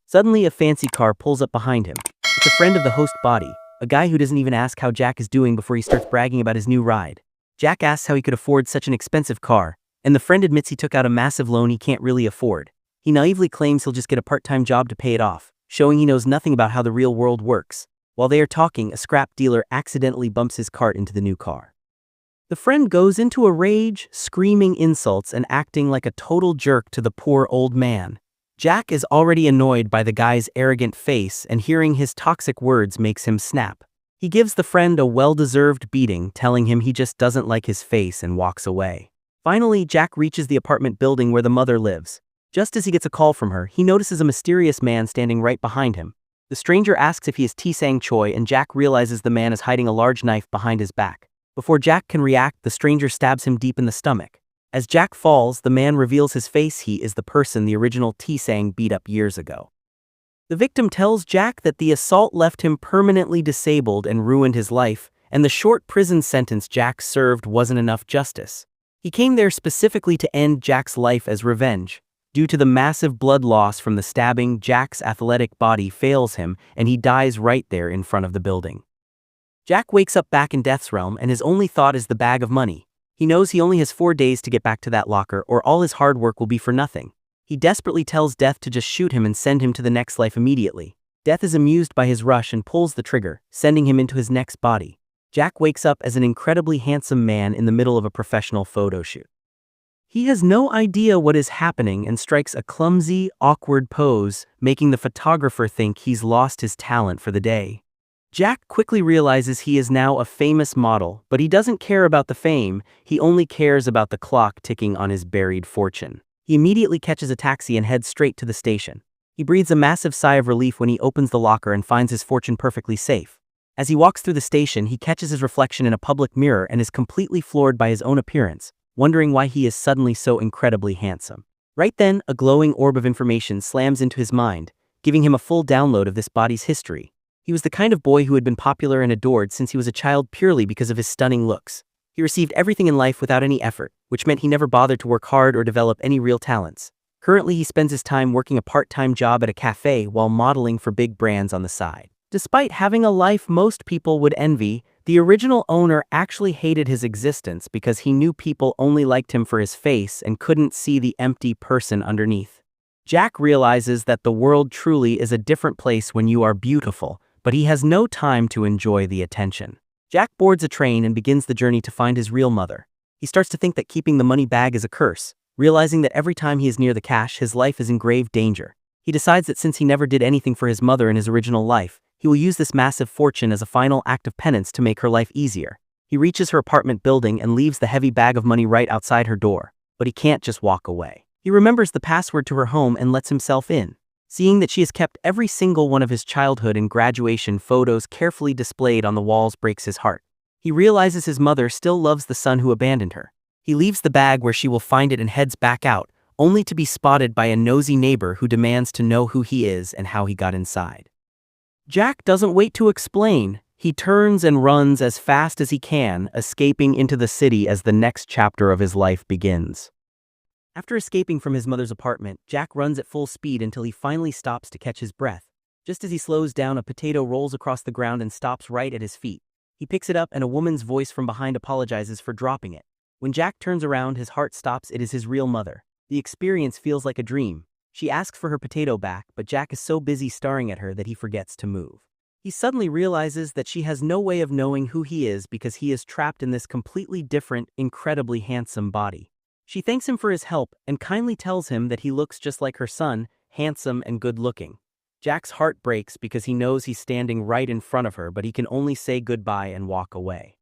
Suddenly, a fancy car pulls up behind him. It's a friend of the host body, a guy who doesn't even ask how Jack is doing before he starts bragging about his new ride. Jack asks how he could afford such an expensive car, and the friend admits he took out a massive loan he can't really afford. He naively claims he'll just get a part-time job to pay it off, showing he knows nothing about how the real world works. While they are talking, a scrap dealer accidentally bumps his cart into the new car. The friend goes into a rage, screaming insults and acting like a total jerk to the poor old man. Jack is already annoyed by the guy's arrogant face, and hearing his toxic words makes him snap. He gives the friend a well-deserved beating, telling him he just doesn't like his face, and walks away. Finally, Jack reaches the apartment building where the mother lives. Just as he gets a call from her, he notices a mysterious man standing right behind him. The stranger asks if he is T-Sang Choi, and Jack realizes the man is hiding a large knife behind his back. Before Jack can react, the stranger stabs him deep in the stomach. As Jack falls, the man reveals his face. He is the person the original T-Sang beat up years ago. The victim tells Jack that the assault left him permanently disabled and ruined his life, and the short prison sentence Jack served wasn't enough justice. He came there specifically to end Jack's life as revenge. Due to the massive blood loss from the stabbing, Jack's athletic body fails him, and he dies right there in front of the building. Jack wakes up back in Death's realm, and his only thought is the bag of money. He knows he only has 4 days to get back to that locker, or all his hard work will be for nothing. He desperately tells Death to just shoot him and send him to the next life immediately. Death is amused by his rush and pulls the trigger, sending him into his next body. Jack wakes up as an incredibly handsome man in the middle of a professional photo shoot. He has no idea what is happening and strikes a clumsy, awkward pose, making the photographer think he's lost his talent for the day. Jack quickly realizes he is now a famous model, but he doesn't care about the fame. He only cares about the clock ticking on his buried fortune. He immediately catches a taxi and heads straight to the station. He breathes a massive sigh of relief when he opens the locker and finds his fortune perfectly safe. As he walks through the station, he catches his reflection in a public mirror and is completely floored by his own appearance, wondering why he is suddenly so incredibly handsome. Right then, a glowing orb of information slams into his mind, giving him a full download of this body's history. He was the kind of boy who had been popular and adored since he was a child purely because of his stunning looks. He received everything in life without any effort, which meant he never bothered to work hard or develop any real talents. Currently, he spends his time working a part-time job at a cafe while modeling for big brands on the side. Despite having a life most people would envy, the original owner actually hated his existence because he knew people only liked him for his face and couldn't see the empty person underneath. Jack realizes that the world truly is a different place when you are beautiful, but he has no time to enjoy the attention. Jack boards a train and begins the journey to find his real mother. He starts to think that keeping the money bag is a curse, realizing that every time he is near the cash, his life is in grave danger. He decides that since he never did anything for his mother in his original life, he will use this massive fortune as a final act of penance to make her life easier. He reaches her apartment building and leaves the heavy bag of money right outside her door, but he can't just walk away. He remembers the password to her home and lets himself in. Seeing that she has kept every single one of his childhood and graduation photos carefully displayed on the walls breaks his heart. He realizes his mother still loves the son who abandoned her. He leaves the bag where she will find it and heads back out, only to be spotted by a nosy neighbor who demands to know who he is and how he got inside. Jack doesn't wait to explain. He turns and runs as fast as he can, escaping into the city as the next chapter of his life begins. After escaping from his mother's apartment, Jack runs at full speed until he finally stops to catch his breath. Just as he slows down, a potato rolls across the ground and stops right at his feet. He picks it up and a woman's voice from behind apologizes for dropping it. When Jack turns around, his heart stops. It is his real mother. The experience feels like a dream. She asks for her potato back, but Jack is so busy staring at her that he forgets to move. He suddenly realizes that she has no way of knowing who he is because he is trapped in this completely different, incredibly handsome body. She thanks him for his help and kindly tells him that he looks just like her son, handsome and good-looking. Jack's heart breaks because he knows he's standing right in front of her, but he can only say goodbye and walk away.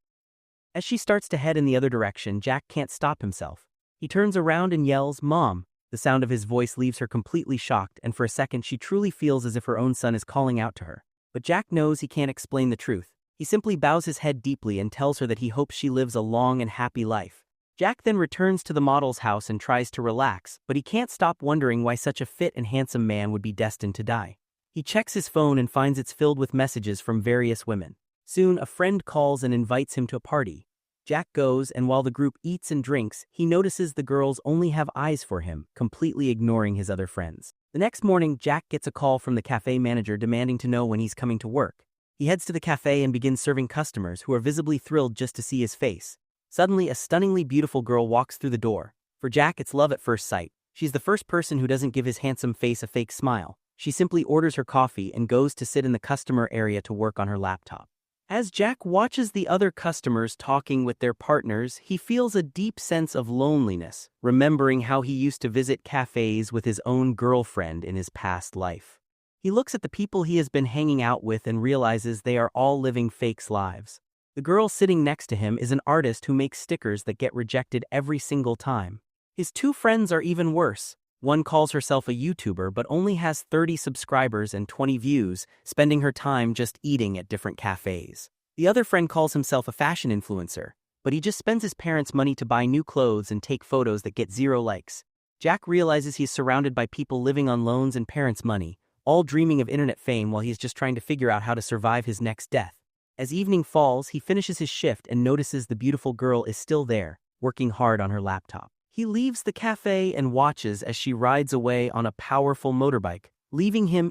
As she starts to head in the other direction, Jack can't stop himself. He turns around and yells, "Mom!" The sound of his voice leaves her completely shocked, and for a second she truly feels as if her own son is calling out to her. But Jack knows he can't explain the truth. He simply bows his head deeply and tells her that he hopes she lives a long and happy life. Jack then returns to the model's house and tries to relax, but he can't stop wondering why such a fit and handsome man would be destined to die. He checks his phone and finds it's filled with messages from various women. Soon, a friend calls and invites him to a party. Jack goes, and while the group eats and drinks, he notices the girls only have eyes for him, completely ignoring his other friends. The next morning, Jack gets a call from the cafe manager demanding to know when he's coming to work. He heads to the cafe and begins serving customers who are visibly thrilled just to see his face. Suddenly, a stunningly beautiful girl walks through the door. For Jack, it's love at first sight. She's the first person who doesn't give his handsome face a fake smile. She simply orders her coffee and goes to sit in the customer area to work on her laptop. As Jack watches the other customers talking with their partners, he feels a deep sense of loneliness, remembering how he used to visit cafes with his own girlfriend in his past life. He looks at the people he has been hanging out with and realizes they are all living fake lives. The girl sitting next to him is an artist who makes stickers that get rejected every single time. His two friends are even worse. One calls herself a YouTuber but only has 30 subscribers and 20 views, spending her time just eating at different cafes. The other friend calls himself a fashion influencer, but he just spends his parents' money to buy new clothes and take photos that get 0 likes. Jack realizes he's surrounded by people living on loans and parents' money, all dreaming of internet fame while he's just trying to figure out how to survive his next death. As evening falls, he finishes his shift and notices the beautiful girl is still there, working hard on her laptop. He leaves the cafe and watches as she rides away on a powerful motorbike, leaving him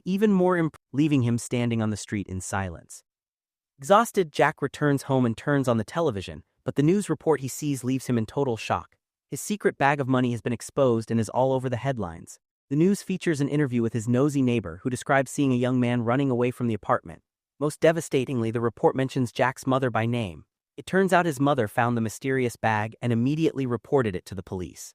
standing on the street in silence. Exhausted, Jack returns home and turns on the television, but the news report he sees leaves him in total shock. His secret bag of money has been exposed and is all over the headlines. The news features an interview with his nosy neighbor who describes seeing a young man running away from the apartment. Most devastatingly, the report mentions Jack's mother by name. It turns out his mother found the mysterious bag and immediately reported it to the police.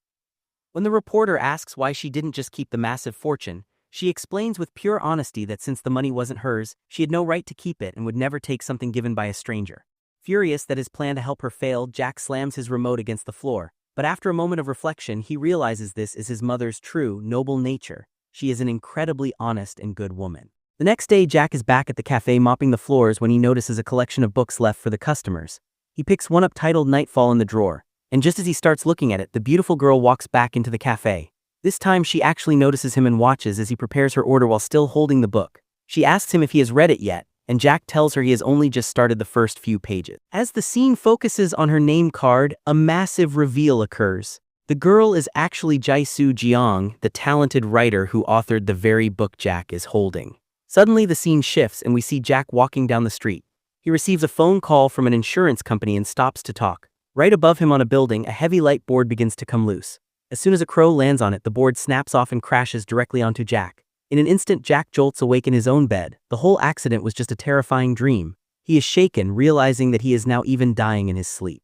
When the reporter asks why she didn't just keep the massive fortune, she explains with pure honesty that since the money wasn't hers, she had no right to keep it and would never take something given by a stranger. Furious that his plan to help her failed, Jack slams his remote against the floor. But after a moment of reflection, he realizes this is his mother's true, noble nature. She is an incredibly honest and good woman. The next day, Jack is back at the cafe mopping the floors when he notices a collection of books left for the customers. He picks one up titled Nightfall in the drawer, and just as he starts looking at it, the beautiful girl walks back into the cafe. This time, she actually notices him and watches as he prepares her order while still holding the book. She asks him if he has read it yet, and Jack tells her he has only just started the first few pages. As the scene focuses on her name card, a massive reveal occurs. The girl is actually Jisu, the talented writer who authored the very book Jack is holding. Suddenly, the scene shifts and we see Jack walking down the street. He receives a phone call from an insurance company and stops to talk. Right above him on a building, a heavy light board begins to come loose. As soon as a crow lands on it, the board snaps off and crashes directly onto Jack. In an instant, Jack jolts awake in his own bed. The whole accident was just a terrifying dream. He is shaken, realizing that he is now even dying in his sleep.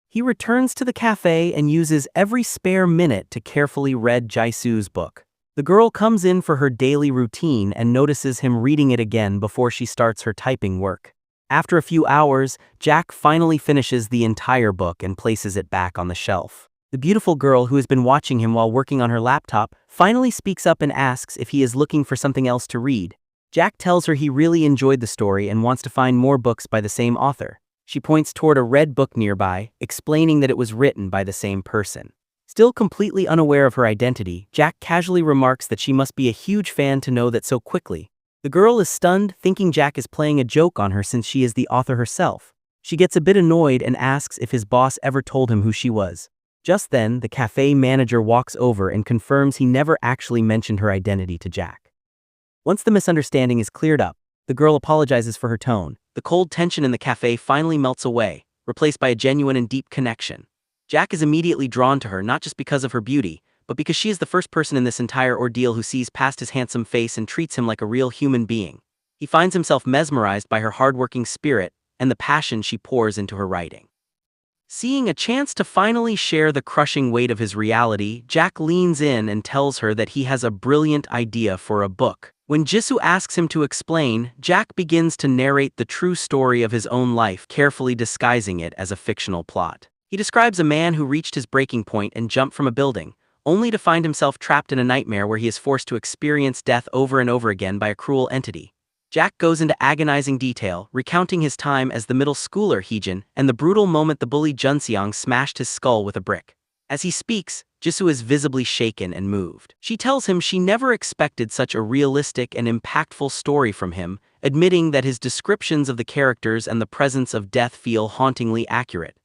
He returns to the cafe and uses every spare minute to carefully read Jisu's book. The girl comes in for her daily routine and notices him reading it again before she starts her typing work. After a few hours, Jack finally finishes the entire book and places it back on the shelf. The beautiful girl who has been watching him while working on her laptop finally speaks up and asks if he is looking for something else to read. Jack tells her he really enjoyed the story and wants to find more books by the same author. She points toward a red book nearby, explaining that it was written by the same person. Still completely unaware of her identity, Jack casually remarks that she must be a huge fan to know that so quickly. The girl is stunned, thinking Jack is playing a joke on her since she is the author herself. She gets a bit annoyed and asks if his boss ever told him who she was. Just then, the cafe manager walks over and confirms he never actually mentioned her identity to Jack. Once the misunderstanding is cleared up, the girl apologizes for her tone. The cold tension in the cafe finally melts away, replaced by a genuine and deep connection. Jack is immediately drawn to her not just because of her beauty, but because she is the first person in this entire ordeal who sees past his handsome face and treats him like a real human being. He finds himself mesmerized by her hardworking spirit and the passion she pours into her writing. Seeing a chance to finally share the crushing weight of his reality, Jack leans in and tells her that he has a brilliant idea for a book. When Jisu asks him to explain, Jack begins to narrate the true story of his own life, carefully disguising it as a fictional plot. He describes a man who reached his breaking point and jumped from a building, only to find himself trapped in a nightmare where he is forced to experience death over and over again by a cruel entity. Jack goes into agonizing detail, recounting his time as the middle schooler Heejin and the brutal moment the bully Junseong smashed his skull with a brick. As he speaks, Jisu is visibly shaken and moved. She tells him she never expected such a realistic and impactful story from him, admitting that his descriptions of the characters and the presence of death feel hauntingly accurate.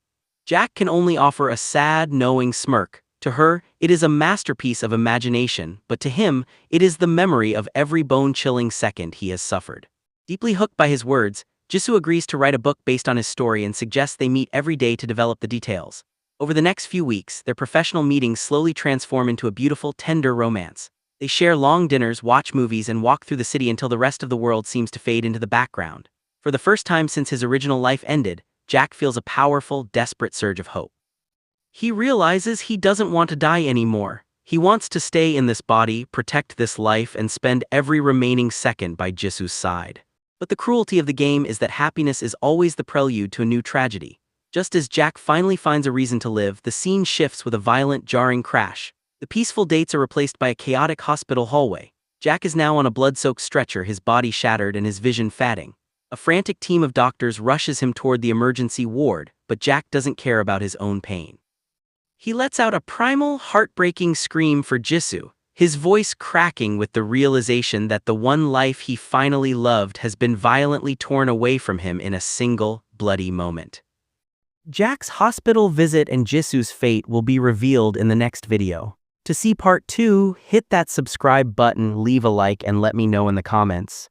Jack can only offer a sad, knowing smirk. To her, it is a masterpiece of imagination, but to him, it is the memory of every bone-chilling second he has suffered. Deeply hooked by his words, Jisu agrees to write a book based on his story and suggests they meet every day to develop the details. Over the next few weeks, their professional meetings slowly transform into a beautiful, tender romance. They share long dinners, watch movies, and walk through the city until the rest of the world seems to fade into the background. For the first time since his original life ended, Jack feels a powerful, desperate surge of hope. He realizes he doesn't want to die anymore. He wants to stay in this body, protect this life, and spend every remaining second by Jisu's side. But the cruelty of the game is that happiness is always the prelude to a new tragedy. Just as Jack finally finds a reason to live, the scene shifts with a violent, jarring crash. The peaceful dates are replaced by a chaotic hospital hallway. Jack is now on a blood-soaked stretcher, his body shattered and his vision fading. A frantic team of doctors rushes him toward the emergency ward, but Jack doesn't care about his own pain. He lets out a primal, heartbreaking scream for Jisu, his voice cracking with the realization that the one life he finally loved has been violently torn away from him in a single, bloody moment. Jack's hospital visit and Jisu's fate will be revealed in the next video. To see part 2, hit that subscribe button, leave a like, and let me know in the comments.